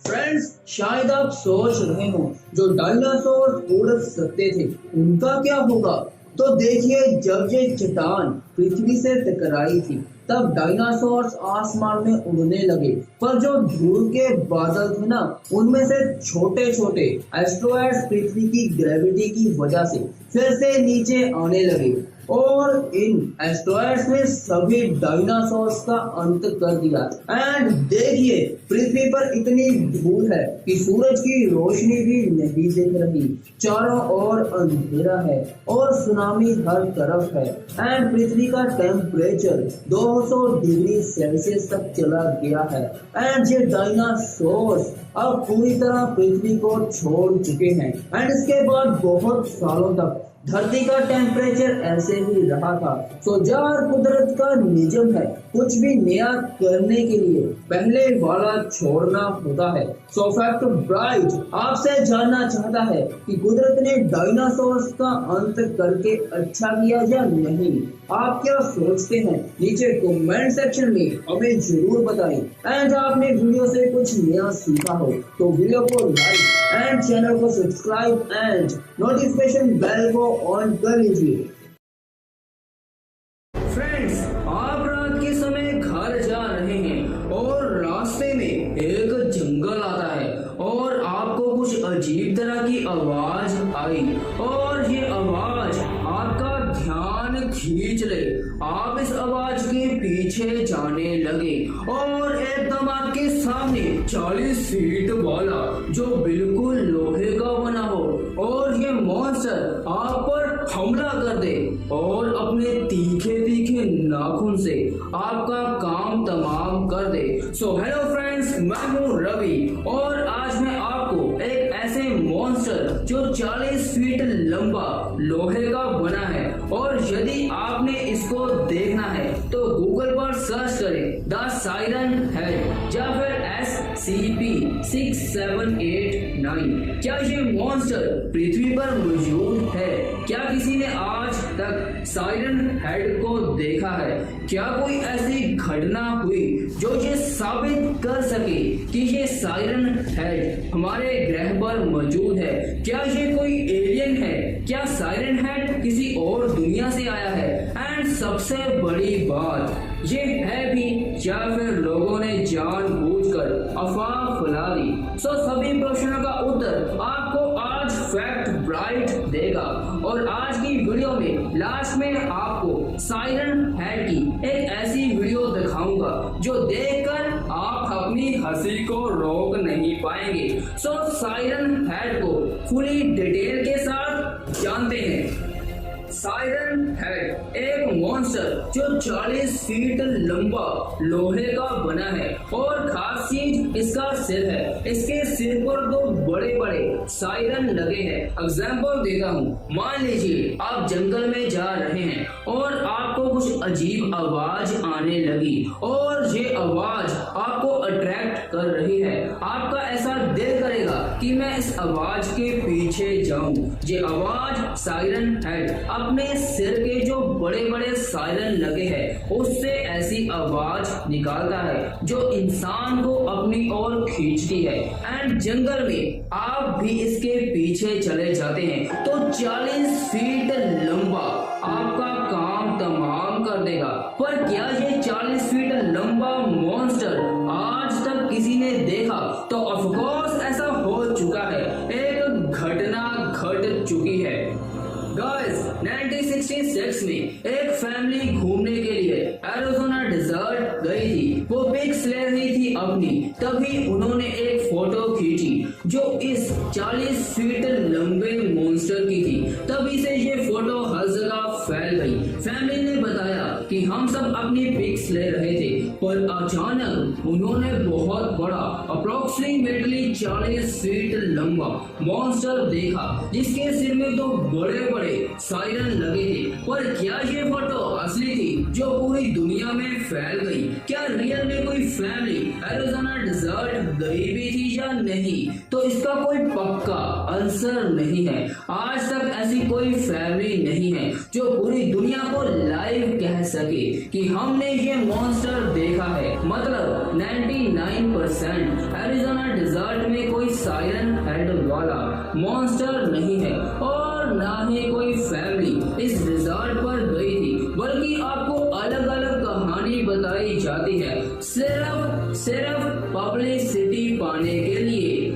फ्रेंड्स, शायद आप सोच रहे हो जो डायनासोर उड़ सकते थे उनका क्या होगा। तो देखिए, जब ये चट्टान पृथ्वी से टकराई थी तब डायनासोर्स आसमान में उड़ने लगे, पर जो धूल के बादल थे ना उनमें से छोटे छोटे एस्ट्रॉयड्स पृथ्वी की ग्रेविटी की वजह से फिर से नीचे आने लगे और इन एस्ट्रॉयड्स ने सभी डायनासोर्स का अंत कर दिया। एंड देखिए, पृथ्वी पर इतनी धूल है कि सूरज की रोशनी भी नहीं दिख रही, चारों ओर अंधेरा है और सुनामी हर तरफ है। एंड पृथ्वी का टेम्परेचर 200 डिग्री सेल्सियस तक चला गया है। एंड ये डायनासोर्स अब पूरी तरह पृथ्वी को छोड़ चुके हैं। एंड इसके बाद बहुत सालों तक धरती का टेम्परेचर ऐसे ही रहा था। तो यार, कुदरत का नियम है, कुछ भी नया करने के लिए पहले वाला छोड़ना होता है। सो फैक्ट ब्राइट आपसे जानना चाहता है कि कुदरत ने डायनासोर्स का अंत करके अच्छा किया या नहीं। आप क्या सोचते हैं? नीचे कमेंट सेक्शन में हमें जरूर बताएं। एंड आपने वीडियो से कुछ नया सीखा हो तो वीडियो को लाइक एंड चैनल को सब्सक्राइब एंड नोटिफिकेशन बेल को ऑन कर लीजिए। फ्रेंड्स, आप रात के समय घर जा रहे हैं और रास्ते में एक जंगल आता है और आपको कुछ अजीब तरह की आवाज आई और ये आवाज आपका ध्यान खींच ले। आप इस आवाज के पीछे जाने लगे और एकदम आपके सामने 40 फीट वाला जो बिल्कुल लोहे का बना हो और ये मॉन्स्टर आप पर हमला कर दे और अपने तीखे तीखे नाखून से आपका काम तमाम कर दे। सो हेलो फ्रेंड्स, मैं हूँ रवि और आज मैं आपको एक ऐसे मॉन्स्टर जो 40 फीट लंबा लोहे का बना है और यदि आपने इसको देखना है तो गूगल पर सर्च करें द साइरन हेड या फिर SCP-6789। क्या ये मॉन्स्टर पृथ्वी पर मौजूद है? क्या किसी ने आज तक साइरन हेड को देखा है? क्या कोई ऐसी घटना हुई जो ये साबित कर सके कि ये साइरन हेड हमारे ग्रह पर मौजूद है? क्या ये कोई एलियन है? क्या साइरन हेड किसी और दुनिया से आया है? एंड सबसे बड़ी बात ये है भी या फिर लोगों ने जानबूझकर अफवाह फैला दी? सो सभी प्रश्नों का उत्तर आपको आज फैक्ट ब्राइट देगा और आज की वीडियो में लास्ट में आपको साइरन हेड की एक ऐसी वीडियो दिखाऊंगा जो देखकर आप अपनी हंसी को रोक नहीं पाएंगे। सो साइरन हेड को पूरी डिटेल के साथ जानते हैं। साइरन हेड एक मॉन्स्टर जो 40 फीट लंबा लोहे का बना है और खास चीज इसका सिर है। इसके सिर पर 2 बड़े बड़े साइरन लगे हैं। एग्जाम्पल देता हूँ, मान लीजिए आप जंगल में जा रहे हैं और आपको कुछ अजीब आवाज आने लगी और ये आवाज आपको अट्रैक्ट कर रही है। आपका ऐसा दिल करेगा कि मैं इस आवाज के पीछे जाऊं। ये आवाज साइरन हेड अपने सिर के जो बड़े बड़े साइरन लगे हैं उससे ऐसी आवाज निकालता है जो इंसान को अपनी ओर खींचती है। एंड जंगल में आप भी इसके पीछे चले जाते हैं तो 40 फीट लंबा आपका काम तमाम कर देगा। पर क्या ये 40 फीट लंबा मॉन्स्टर आज तक किसी ने देखा? तो ऑफ कोर्स ऐसा हो चुका है, एक घटना घट चुकी है। गाइस, 1966 में एक फैमिली घूमने के लिए एरिज़ोना डेजर्ट गई थी। वो पिक्स ले रही थी अपनी, तभी उन्होंने एक फोटो खींची जो इस 40 फीट लंबे मॉन्स्टर की थी। तभी से ये फोटो हर जगह फैल गई। फैमिली ने बताया कि हम सब अपनी पिक्स ले रहे थे पर अचानक उन्होंने बहुत बड़ा अप्रोक्सीमेटली 40 फीट लंबा मॉन्स्टर देखा जिसके सिर में दो बड़े बड़े सायरन लगे थे। पर क्या ये फोटो असली थी जो पूरी दुनिया में फैल गई? क्या रियल में कोई फैमिली एरिज़ोना डेजर्ट गई भी थी या नहीं? तो इसका कोई पक्का आंसर नहीं है। आज तक ऐसी कोई फैमिली नहीं है जो पूरी दुनिया को लाइव कह सके कि हमने ये मॉन्स्टर देखा है। मतलब 99% एरिज़ोना डेजर्ट में कोई सायरन हेड वाला मॉन्स्टर नहीं है और ना ही कोई फैमिली इस रिजॉर्ट पर गई थी, बल्कि आपको अलग अलग कहानी बताई जाती है सिर्फ पब्लिसिटी पाने के लिए।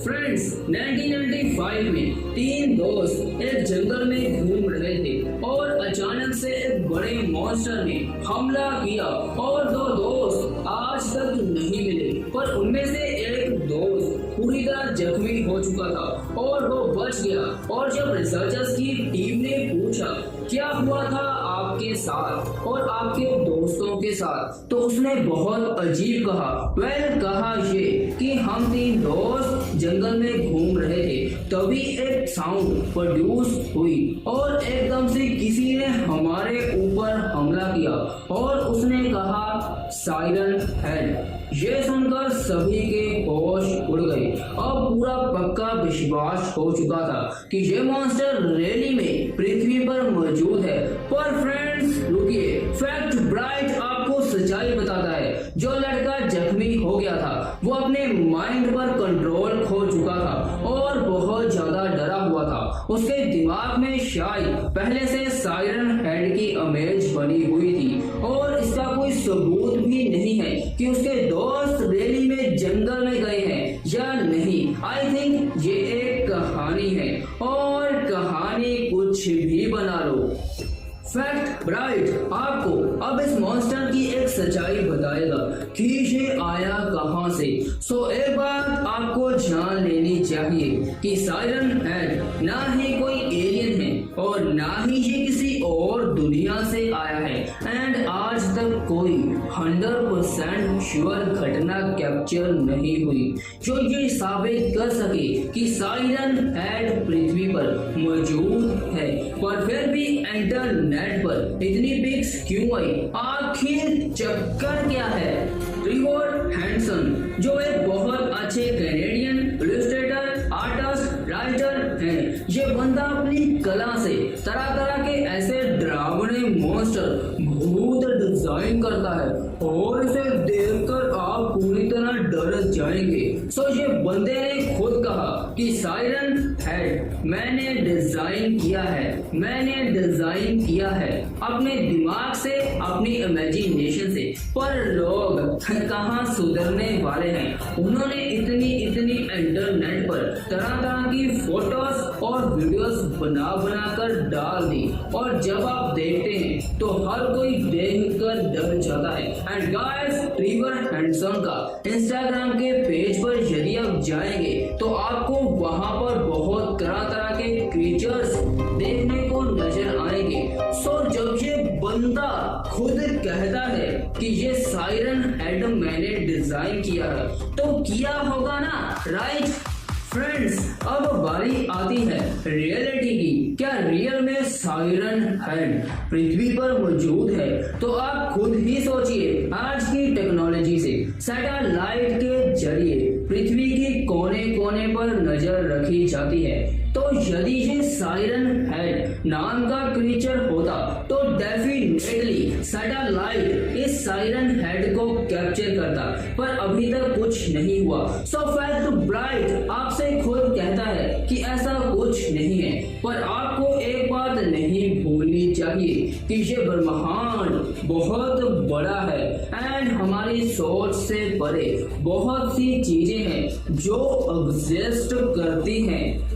फ्रेंड्स, 1995 में 3 दोस्त एक जंगल में घूम रहे थे और अचानक से एक बड़े मॉन्स्टर ने हमला किया और 2 दोस्त आज तक नहीं मिले। पर उनमें से एक दोस्त पूरी तरह जख्मी हो चुका था और वो बच गया। और जब रिसर्चर्स की टीम ने पूछा क्या हुआ था आपके साथ और आपके दोस्तों के साथ, तो उसने बहुत अजीब कहा। कहा ये कि हम 3 दोस्त जंगल में घूम रहे थे, तभी एक साउंड प्रोड्यूस हुई और एकदम से किसी ने हमारे ऊपर हमला किया और उसने कहा सायरन हेड। ये सुनकर सभी के होश उड़ गए। अब पूरा पक्का विश्वास हो चुका था कि ये मॉन्स्टर रियली में पृथ्वी पर मौजूद है। पर फ्रेंड्स रुकिए, फैक्ट ब्राइट आपको सच्चाई बताता है। जो लड़का जख्मी हो गया था वो अपने माइंड पर कंट्रोल खो चुका था और बहुत ज्यादा डरा हुआ था। उसके दिमाग में शायद पहले से सायरन हेड की इमेज बनी हुई थी और इसका कोई सबूत भी नहीं है कि उसके दोस्त रैली में जंगल में गए हैं या नहीं। आई थिंक ये एक कहानी है और कहानी कुछ भी बना लो। फैक्ट ब्राइट आपको अब इस मॉन्स्टर की एक सच्चाई बताएगा कि ये आया कहां से। सो एक बात आपको जान लेनी चाहिए कि सायरन हेड ना ही कोई एलियन है और ना ही ये किसी और दुनिया से आया है। एंड आज तक कोई 100% श्योर घटना कैप्चर नहीं हुई जो ये साबित कर सके कि सायरन हेड पृथ्वी पर मौजूद है। पर फिर भी इंटरनेट पर इतनी पिक्स क्यों आई? आखिर चक्कर क्या है? ट्रेवर हैंडसन जो एक बहुत अच्छे कैनेडियन इलस्ट्रेटर, आर्टिस्ट, राइटर हैं, ये बंदा अपनी कला से तरह तरह के ऐसे डरावने मॉन्स्टर भूत डिजाइन करता है और इसे देखकर आप पूरी तरह डर जाएंगे। सो ये बंदे ने खुद कहा कि सायरन हेड मैंने डिजाइन किया है अपने दिमाग से, अपनी इमेजिनेशन से। पर लोग कहाँ सुधरने वाले हैं। उन्होंने इतनी इंटरनेट पर तरह तरह की फोटोज और वीडियोस बना कर डाल दी और जब आप देखते हैं तो हर कोई देखकर डर जाता है। एंड गाइस, ट्रेवर हैंडसन का इंस्टाग्राम के पेज पर यदि आप जाएंगे तो आपको वहां पर बहुत तरह तरह के क्रीचर्स देखने को नजर आएंगे। सो जब ये बंदा खुद कहता है कि ये सायरन हेड मैंने डिजाइन किया है तो किया होगा ना, राइट? फ्रेंड्स, अब बारी आती है रियलिटी की। क्या रियल में सायरन हेड पृथ्वी पर मौजूद है? तो आप खुद ही सोचिए। आज की टेक्नोलॉजी से सैटेलाइट के जरिए पृथ्वी के कोने कोने पर नजर रखी जाती है, तो यदि ये सायरन हेड नाम का क्रीचर होता तो डेफिनेटली सैटेलाइट इस सायरन हेड को कैप्चर करता। पर अभी तक कुछ नहीं हुआ। सो फैक्ट ब्राइट आपसे खुद कहता है कि ऐसा कुछ नहीं है। पर आपको एक बात नहीं भूलनी चाहिए कि ये ब्रह्मांड बहुत बड़ा है एंड हमारी सोच से परे बहुत सी चीजें हैं जो एग्जिस्ट करती हैं।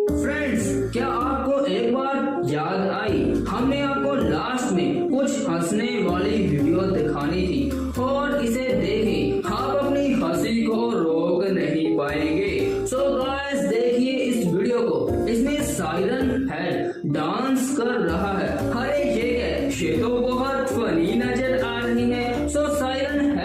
फ्रेंड्स, क्या आपको एक बार याद आई? हमने आपको लास्ट में कुछ हंसने वाली वीडियो दिखानी थी और इसे देखें आप अपनी हंसी को रोक नहीं पाएंगे। सो गाइस, देखिए इस वीडियो को। इसमें सायरन हेड डांस कर रहा है। अरे ये क्या? ये तो बहुत फनी नजर आ रही है। सो सायरन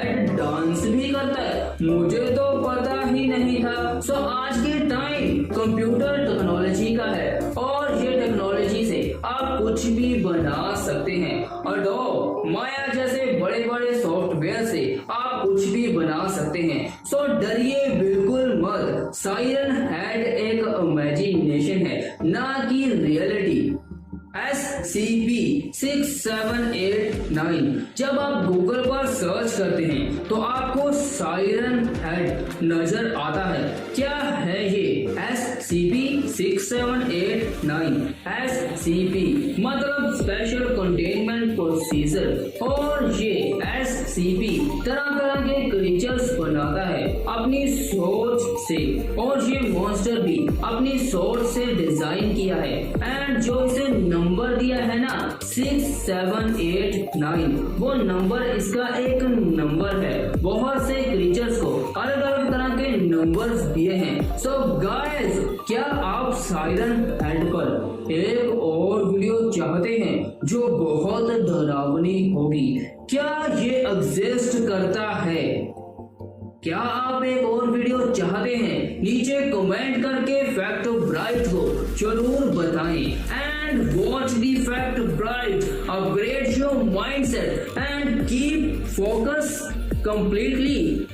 कुछ भी बना सकते हैं। एडोब माया जैसे बड़े बड़े सॉफ्टवेयर से आप कुछ भी बना सकते हैं। सो डरिए बिल्कुल मत, सायरन हेड एक इमेजिनेशन है, ना कि रियलिटी। SCP-6789 जब आप गूगल पर सर्च करते हैं तो आपको सायरन हेड नजर आता है। क्या है ये SCP-6789? SCP मतलब स्पेशल कंटेनमेंट प्रोसीजर, और ये SCP तरह तरह के क्रीचर्स बनाता है अपनी सोच से, और ये मॉन्स्टर भी अपनी सोच से डिजाइन किया है। एंड जो इसे नंबर दिया है ना 6789, वो नंबर इसका एक नंबर है। बहुत से क्रीचर्स को अलग अलग तरह के नंबर्स दिए हैं। सो गाइस, क्या आप सायरन हेड पर एक और वीडियो चाहते हैं जो बहुत डरावनी होगी? क्या ये एग्जिस्ट करता है? क्या आप एक और वीडियो चाहते हैं? नीचे कमेंट करके फैक्ट ब्राइट को जरूर बताएं। And watch the fact bright, upgrade your mindset and keep focus completely.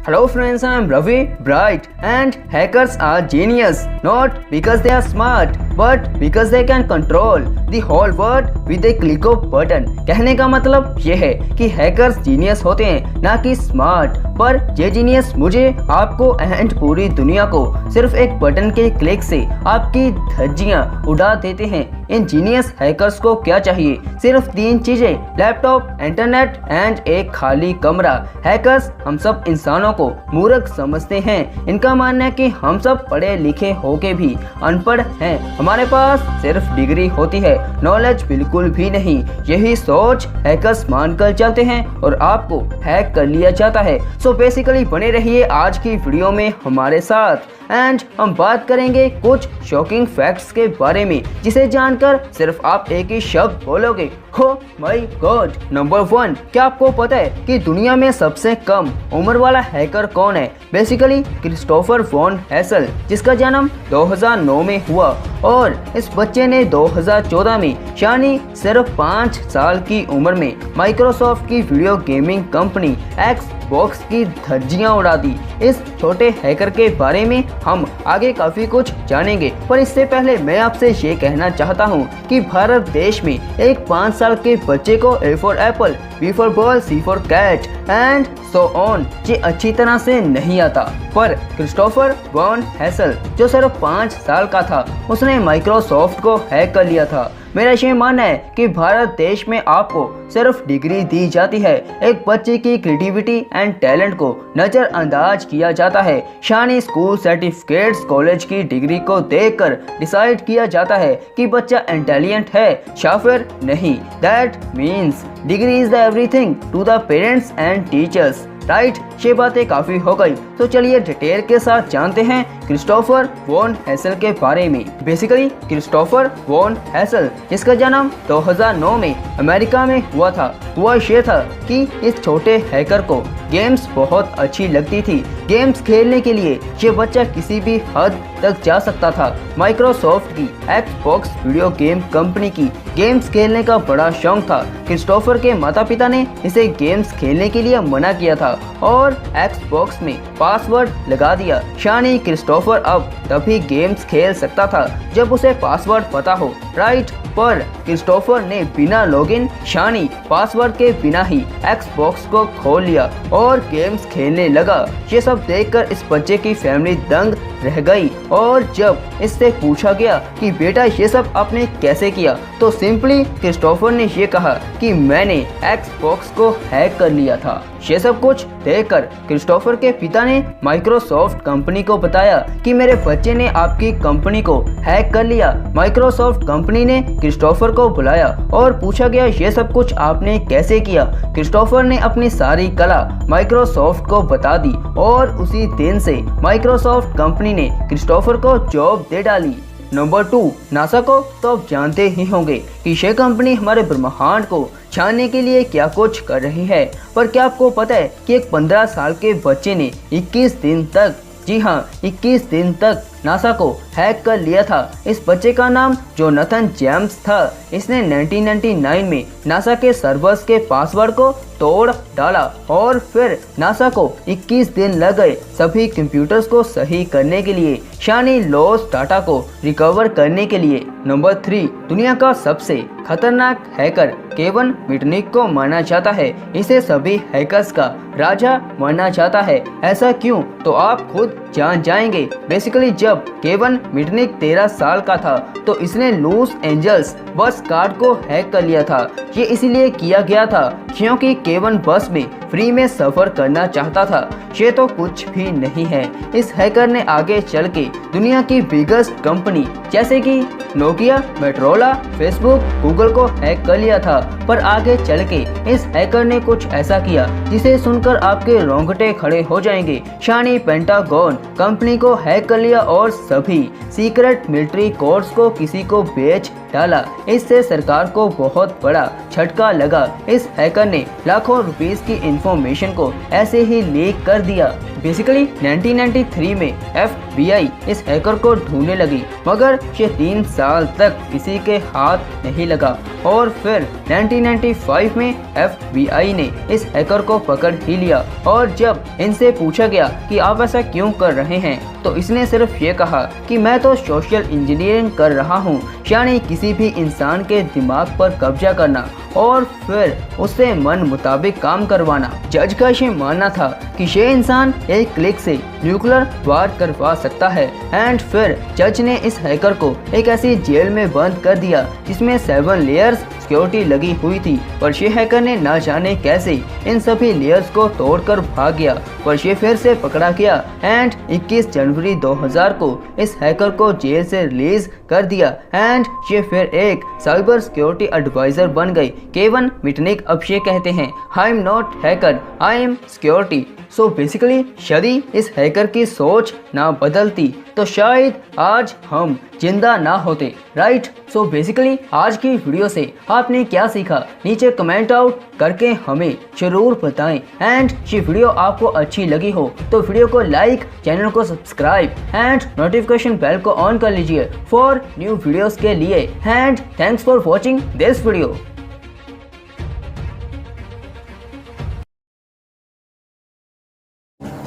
Hello friends, I am Ravi Bright, and hackers are genius not because they are smart but because they can control the whole world with a click of button। कहने का मतलब ये है कि hackers genius होते हैं, ना कि स्मार्ट। पर ये जीनियस मुझे, आपको एंड पूरी दुनिया को सिर्फ एक बटन के क्लिक से आपकी धज्जियां उड़ा देते हैं। इन जीनियस हैकर्स को क्या चाहिए? सिर्फ 3 चीजें, लैपटॉप, इंटरनेट एंड एक खाली कमरा। हैकर्स हम सब इंसानों को मूर्ख समझते हैं। इनका मानना है कि हम सब पढ़े लिखे होके भी अनपढ़ हैं, हमारे पास सिर्फ डिग्री होती है, नॉलेज बिल्कुल भी नहीं। यही सोच हैकर्स मानकर चलते हैं और आपको हैक कर लिया जाता है। सो बेसिकली बने रहिए आज की वीडियो में हमारे साथ, एंड हम बात करेंगे कुछ शॉकिंग फैक्ट्स के बारे में जिसे जानकर सिर्फ आप एक ही शब्द बोलोगे, हो माय गॉड। नंबर 1, क्या आपको पता है कि दुनिया में सबसे कम उम्र वाला हैकर कौन है? बेसिकली क्रिस्टोफर वॉन हेसल, जिसका जन्म 2009 में हुआ, और इस बच्चे ने 2014 में यानी सिर्फ 5 साल की उम्र में माइक्रोसॉफ्ट की वीडियो गेमिंग कंपनी एक्सबॉक्स की धज्जियां उड़ा दी। इस छोटे हैकर के बारे में हम आगे काफी कुछ जानेंगे, पर इससे पहले मैं आपसे ये कहना चाहता हूँ कि भारत देश में एक 5 साल के बच्चे को A for apple, B for ball, C for cat and so on ये अच्छी तरह से नहीं आता। पर क्रिस्टोफर वॉन हेसल जो सिर्फ 5 साल का था, उसने माइक्रोसॉफ्ट को हैक कर लिया था। मेरा ये मानना है कि भारत देश में आपको सिर्फ डिग्री दी जाती है, एक बच्चे की क्रिएटिविटी एंड टैलेंट को नजरअंदाज किया जाता है। शानी स्कूल सर्टिफिकेट्स, कॉलेज की डिग्री को देखकर डिसाइड किया जाता है कि बच्चा इंटेलिजेंट है या फिर नहीं। That means degree is the everything to the parents and teachers, right. ये बातें काफी हो गई, तो चलिए डिटेल के साथ जानते हैं क्रिस्टोफर वॉन हेसल के बारे में। बेसिकली क्रिस्टोफर वॉन हेसल, जिसका जन्म 2009 में अमेरिका में हुआ था, हुआ ये था कि इस छोटे हैकर को गेम्स बहुत अच्छी लगती थी। गेम्स खेलने के लिए ये बच्चा किसी भी हद तक जा सकता था। माइक्रोसॉफ्ट की एक्सबॉक्स वीडियो गेम कंपनी की गेम्स खेलने का बड़ा शौक था। क्रिस्टोफर के माता पिता ने इसे गेम्स खेलने के लिए मना किया था और एक्सबॉक्स में पासवर्ड लगा दिया, यानी क्रिस्टोफर अब तभी गेम्स खेल सकता था जब उसे पासवर्ड पता हो, राइट। पर क्रिस्टोफर ने बिना लॉगिन यानी पासवर्ड के बिना ही एक्सबॉक्स को खोल लिया और गेम्स खेलने लगा। ये सब देखकर इस बच्चे की फैमिली दंग रह गई, और जब इससे पूछा गया कि बेटा ये सब आपने कैसे किया, तो सिंपली क्रिस्टोफर ने ये कहा कि मैंने एक्सबॉक्स को हैक कर लिया था। ये सब कुछ देखकर क्रिस्टोफर के पिता ने माइक्रोसॉफ्ट कंपनी को बताया कि मेरे बच्चे ने आपकी कंपनी को हैक कर लिया। माइक्रोसॉफ्ट कंपनी ने क्रिस्टोफर को बुलाया और पूछा गया ये सब कुछ आपने कैसे किया। क्रिस्टोफर ने अपनी सारी कला माइक्रोसॉफ्ट को बता दी, और उसी दिन से माइक्रोसॉफ्ट कंपनी ने क्रिस्टोफर को जॉब दे डाली। नंबर 2, नासा को तो आप जानते ही होंगे कि ये कंपनी हमारे ब्रह्मांड को जानने के लिए क्या कुछ कर रही है। पर क्या आपको पता है कि एक 15 साल के बच्चे ने 21 दिन तक, जी हाँ 21 दिन तक नासा को हैक कर लिया था। इस बच्चे का नाम जोनाथन जेम्स था। इसने 1999 में नासा के सर्वर्स के पासवर्ड को तोड़ डाला और फिर नासा को 21 दिन लग गए सभी कंप्यूटर्स को सही करने के लिए, यानी लॉस्ट डाटा को रिकवर करने के लिए। नंबर 3, दुनिया का सबसे खतरनाक हैकर केविन मिटनिक को माना जाता है। इसे सभी हैकर्स का राजा माना जाता है। ऐसा क्यों, तो आप खुद जान जाएंगे। बेसिकली जब केविन मिटनिक 13 साल का था तो इसने लॉस एंजल्स बस कार्ड को हैक कर लिया था। ये इसीलिए किया गया था क्योंकि केविन बस में फ्री में सफर करना चाहता था। ये तो कुछ भी नहीं है। इस हैकर ने आगे चल के दुनिया की बिगेस्ट कंपनी जैसे कि नोकिया, मोटोरोला, फेसबुक, गूगल को हैक कर लिया था। पर आगे चल के इस हैकर ने कुछ ऐसा किया जिसे सुनकर आपके रोंगटे खड़े हो जाएंगे। यानी पेंटागन कंपनी को हैक कर लिया और सभी सीक्रेट मिलिट्री कोर्स को किसी को बेच डाला। इससे सरकार को बहुत बड़ा झटका लगा। इस हैकर ने लाखों रुपीस की इंफॉर्मेशन को ऐसे ही लीक कर दिया। बेसिकली 1993 में FBI इस हैकर को ढूंढने लगी, मगर ये 3 साल तक किसी के हाथ नहीं लगा और फिर 1995 में FBI ने इस हैकर को पकड़ ही लिया। और जब इनसे पूछा गया कि आप ऐसा क्यों कर रहे हैं, तो इसने सिर्फ ये कहा कि मैं तो सोशल इंजीनियरिंग कर रहा हूँ, यानी किसी भी इंसान के दिमाग पर कब्जा करना और फिर उससे मन मुताबिक काम करवाना। जज का ये मानना था कि ये इंसान एक क्लिक से न्यूक्लियर वार करवा सकता है। एंड फिर जज ने इस हैकर को एक ऐसी जेल में बंद कर दिया जिसमें 7 लेयर्स सिक्योरिटी लगी हुई थी। पर ये हैकर ने ना जाने कैसे इन सभी लेयर्स को तोड़कर भाग गया, पर ये फिर से पकड़ा गया एंड 21 जनवरी 2000 को इस हैकर को जेल से रिलीज कर दिया एंड ये फिर एक साइबर सिक्योरिटी एडवाइजर बन गए। केविन मिटनिक अब ये कहते हैं, I am not hacker, I am security. So basically यदि इस हैकर की सोच ना बदलती तो शायद आज हम जिंदा ना होते, राइट। सो बेसिकली आज की वीडियो से आपने क्या सीखा नीचे कमेंट आउट करके हमें जरूर बताएं। एंड ये वीडियो आपको अच्छी लगी हो तो वीडियो को लाइक, चैनल को सब्सक्राइब एंड नोटिफिकेशन बेल को ऑन कर लीजिए फॉर न्यू वीडियोस के लिए। And thanks for watching this video.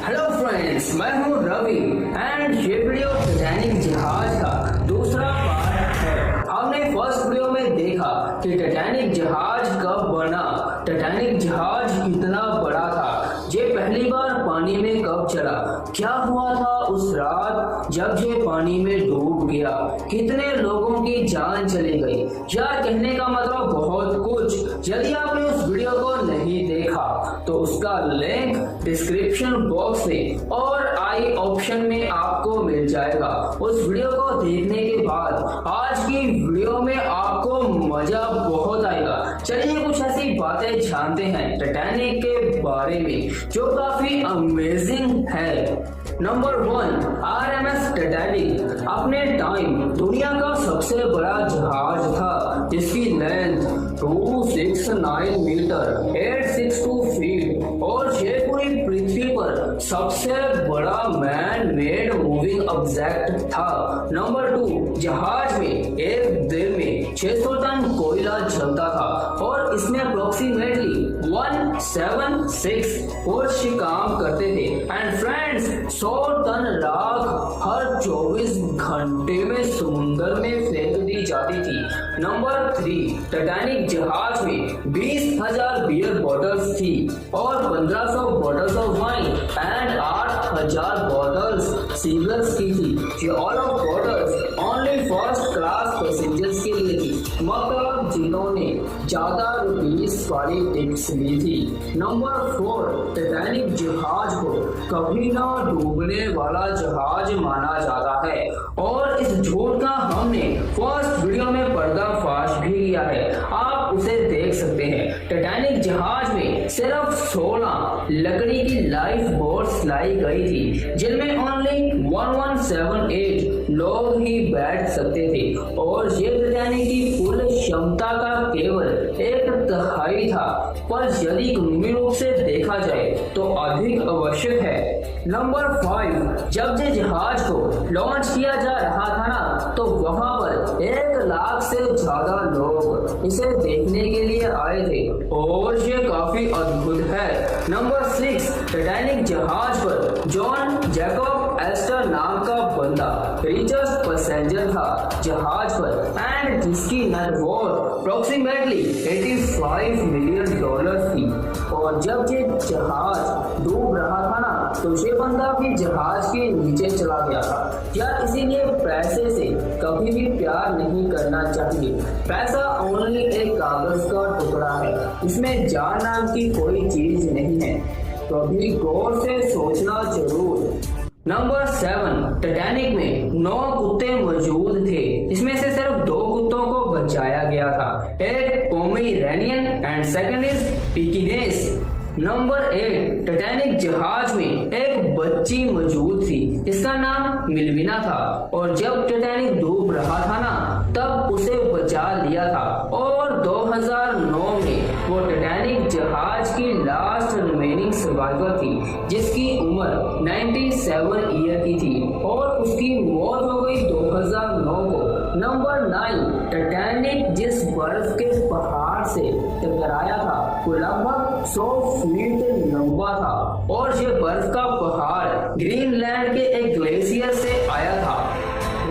Hello friends, मैं हूं रवि एंड ये वीडियो टाइटैनिक जहाज का दूसरा पार्ट है। आपने फर्स्ट वीडियो में देखा कि टाइटैनिक जहाज कब बना, टाइटैनिक जहाज कितना बड़ा था, ये पहली बार पानी में कब चला, क्या हुआ था उस रात जब ये पानी में डूब गया, कितने लोगों की जान चली गई। यार कहने का मतलब बहुत कुछ। यदि आपने उस वीडियो को नहीं देखा तो उसका लिंक डिस्क्रिप्शन बॉक्स में और आई ऑप्शन में आपको मिल जाएगा। उस वीडियो को देखने के बाद आज की वीडियो में आपको मजा बहुत आएगा। चलिए कुछ ऐसी बातें जानते हैं टाइटैनिक के बारे में जो काफी अमेजिंग है। नंबर 1, RMS टाइटैनिक अपने टाइम दुनिया का सबसे बड़ा जहाज था। इसकी लेंथ 269 मीटर 862 फीट और ये पूरी पृथ्वी पर सबसे बड़ा मैन मेड मूविंग ऑब्जेक्ट था। नंबर 2, जहाज में एक दिन में 600 टन कोयला जलता था और इसमें अप्रोक्सीमेटली 176 पुरुष काम करते थे। एंड फ्रेंड्स 100 टन राख हर 24 घंटे में समुद्र में फेंक दी जाती थी। नंबर 3, टाइटैनिक जहाज में 20,000 बियर बॉटल्स थी और 1500 bottles of wine and 8,000 bottles seagulls की थी। ये all of bottles only first class passengers के लिए थी, मतलब जिन्होंने ज्यादा रुपीस वाली टिकट्स ली थी। नंबर 4, टाइटैनिक जहाज को कभी ना डूबने वाला जहाज माना जाता है और इस झूठ का हमने फर्स्ट वीडियो में पर्दाफाश भी किया है। आप उसे देख सकते हैं। टाइटैनिक जहाज में सिर्फ 16 लकड़ी की लाइफ बोट्स लाई गई थी, जिनमें ओनली 1178 लोग ही बैठ सकते थे और ये टाइटैनिक की कुल क्षमता का केवल 1/3 था, पर यदि कानूनी रूप से देखा जाए तो अधिक आवश्यक है। नंबर 5, जब ये जहाज को लॉन्च किया जा रहा था ना, तो वहां पर 1 लाख से ज्यादा लोग इसे देखने के लिए आए थे और ये काफी अद्भुत है। नंबर 6, टाइटैनिक जहाज पर जॉन जैकब एस्टर नाम का बंदा रिचेस्ट पैसेंजर था जहाज पर, एंड जिसकी नेट वर्थ अप्रोक्सीमेटली $85 मिलियन थी। और जब ये जहाज डूब रहा था ना, तो ये बंदा भी जहाज के नीचे चला गया था। क्या इसीलिए पैसे से कभी भी प्यार नहीं करना चाहिए। पैसा ओनली एक कागज का टुकड़ा है, इसमें जान नाम की कोई चीज नहीं है। कभी गौर से सोचना जरूर। नंबर 7, टाइटैनिक में 9 कुत्ते मौजूद थे, इसमें से सिर्फ 2 कुत्तों को बचाया गया था। एक Pomeranian and second is Pekinese. Number 8, Titanic जहाज में एक बच्ची मौजूद थी, इसका नाम मिलविना था, और जब टाइटैनिक डूब रहा था ना, तब उसे बचा लिया था। और 2009 में वो टाइटैनिक जहाज की लास्ट रिमेनिंग सर्वाइवर थी, जिसकी उम्र 97 ईयर की थी और उसकी मौत हो गई 2009 को। नंबर 9, टाइटैनिक जिस बर्फ के पहाड़ से टकराया था वो लगभग 100 फीट लंबा था, और ये बर्फ का पहाड़ ग्रीनलैंड के एक ग्लेशियर से आया था।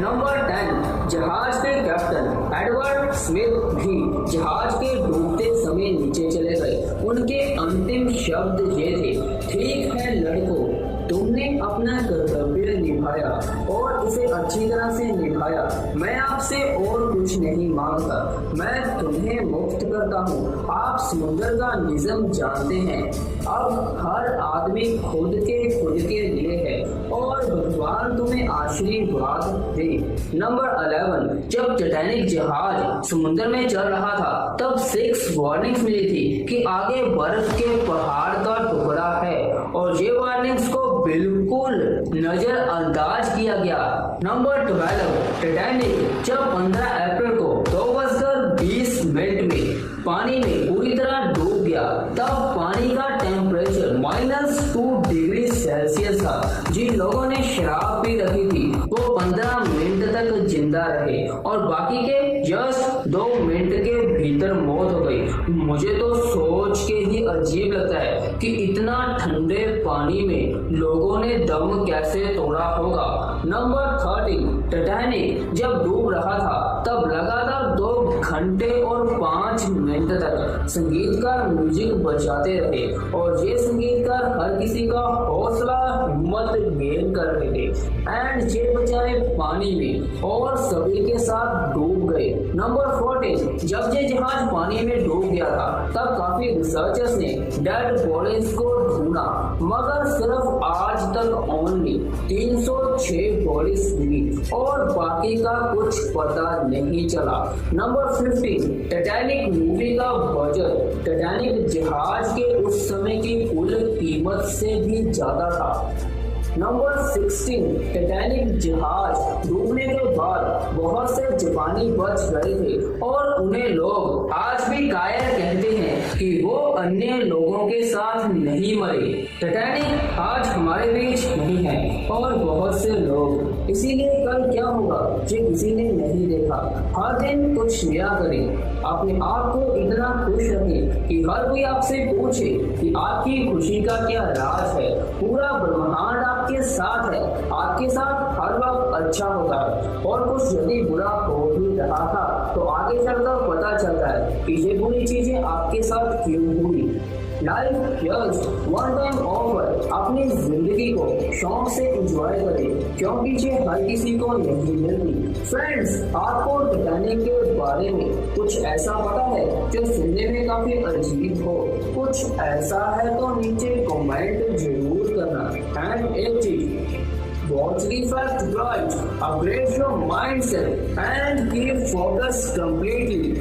नंबर 10, जहाज के कैप्टन एडवर्ड स्मिथ भी जहाज के डूबते समय नीचे चले गए। उनके अंतिम शब्द ये थे, ठीक है लड़कों, तुमने अपना कर्तव्य निभाया और इसे अच्छी तरह से निभाया। मैं आपसे और कुछ नहीं मांगता, मैं तुम्हें मुक्त करता हूँ। आप समुद्र का निज़म जानते हैं, अब हर आदमी खुद के लिए है और भगवान तुम्हें आशीर्वाद दे। नंबर 11, जब टाइटैनिक जहाज समुद्र में चल रहा था, तब 6 वार्निंग्स मिली थी कि आगे बर्फ के पहाड़ का टुकड़ा है, और ये वार्निंग्स को बिल्कुल नजरअंदाज किया गया। नंबर 12, टाइटैनिक जब 15 अप्रैल को 2:20 में पानी में पूरी तरह डूब गया, तब पानी का टेम्परेचर -2 डिग्री सेल्सियस था। जिन लोगों ने शराब पी रखी थी वो 15 मिनट तक जिंदा रहे और बाकी के जस्ट 2 मिनट के भीतर मौत हो गई। मुझे तो सोच के ही अजीब लगता है कि इतना ठंडे पानी में लोगों ने दम कैसे तोड़ा होगा। नंबर 13, टाइटैनिक जब डूब रहा था तब लगातार 2 घंटे और 5 मिनट तक संगीतकार म्यूजिक बजाते रहे, और ये संगीतकार हर किसी का हौसला हिम्मत गेन कर रहे थे, एंड ये बेचारे पानी में और सभी के साथ डूब गए। नंबर 14, जब ये जहाज पानी में डूब गया था, तब काफी रिसर्चर्स ने डेड बॉडीज को ढूंढा, मगर सिर्फ आज तक ओनली 306 बॉडीज मिली और बाकी का कुछ पता नहीं चला। नंबर 15, टाइटैनिक मूवी का बजट टाइटैनिक जहाज के उस समय की कुल कीमत से भी ज्यादा था। नंबर 16, टाइटैनिक जहाज डूबने के बाद बहुत से जापानी बच गए थे और उन्हें लोग आज भी कायर कहते हैं कि वो अन्य लोगों के साथ नहीं मरे। टाइटैनिक आज हमारे बीच नहीं है और बहुत से लोग, इसीलिए कल क्या होगा ये किसी ने नहीं देखा। हर दिन कुछ नया करें, अपने आप को इतना खुश रखें कि हर कोई आपसे पूछे कि आपकी खुशी का क्या राज है। पूरा ब्रह्मांड आपके साथ है, आपके साथ हर वक्त अच्छा होता है, और कुछ यदि बुरा हो भी रहा था तो आगे चलकर पता चलता है कि ये बुरी चीजें आपके साथ क्यों हुई। Life just one time offer, अपनी जिंदगी को शौक से एंजॉय करें क्योंकि ये हर किसी को नहीं मिलती। फ्रेंड्स, आपको टाइटैनिक के बारे में कुछ ऐसा पता है जो सुनने में काफी अजीब हो? कुछ ऐसा है तो नीचे कमेंट जरूर करना। एंड एक चीज, watch the fact right, upgrade your mindset and keep focus completely.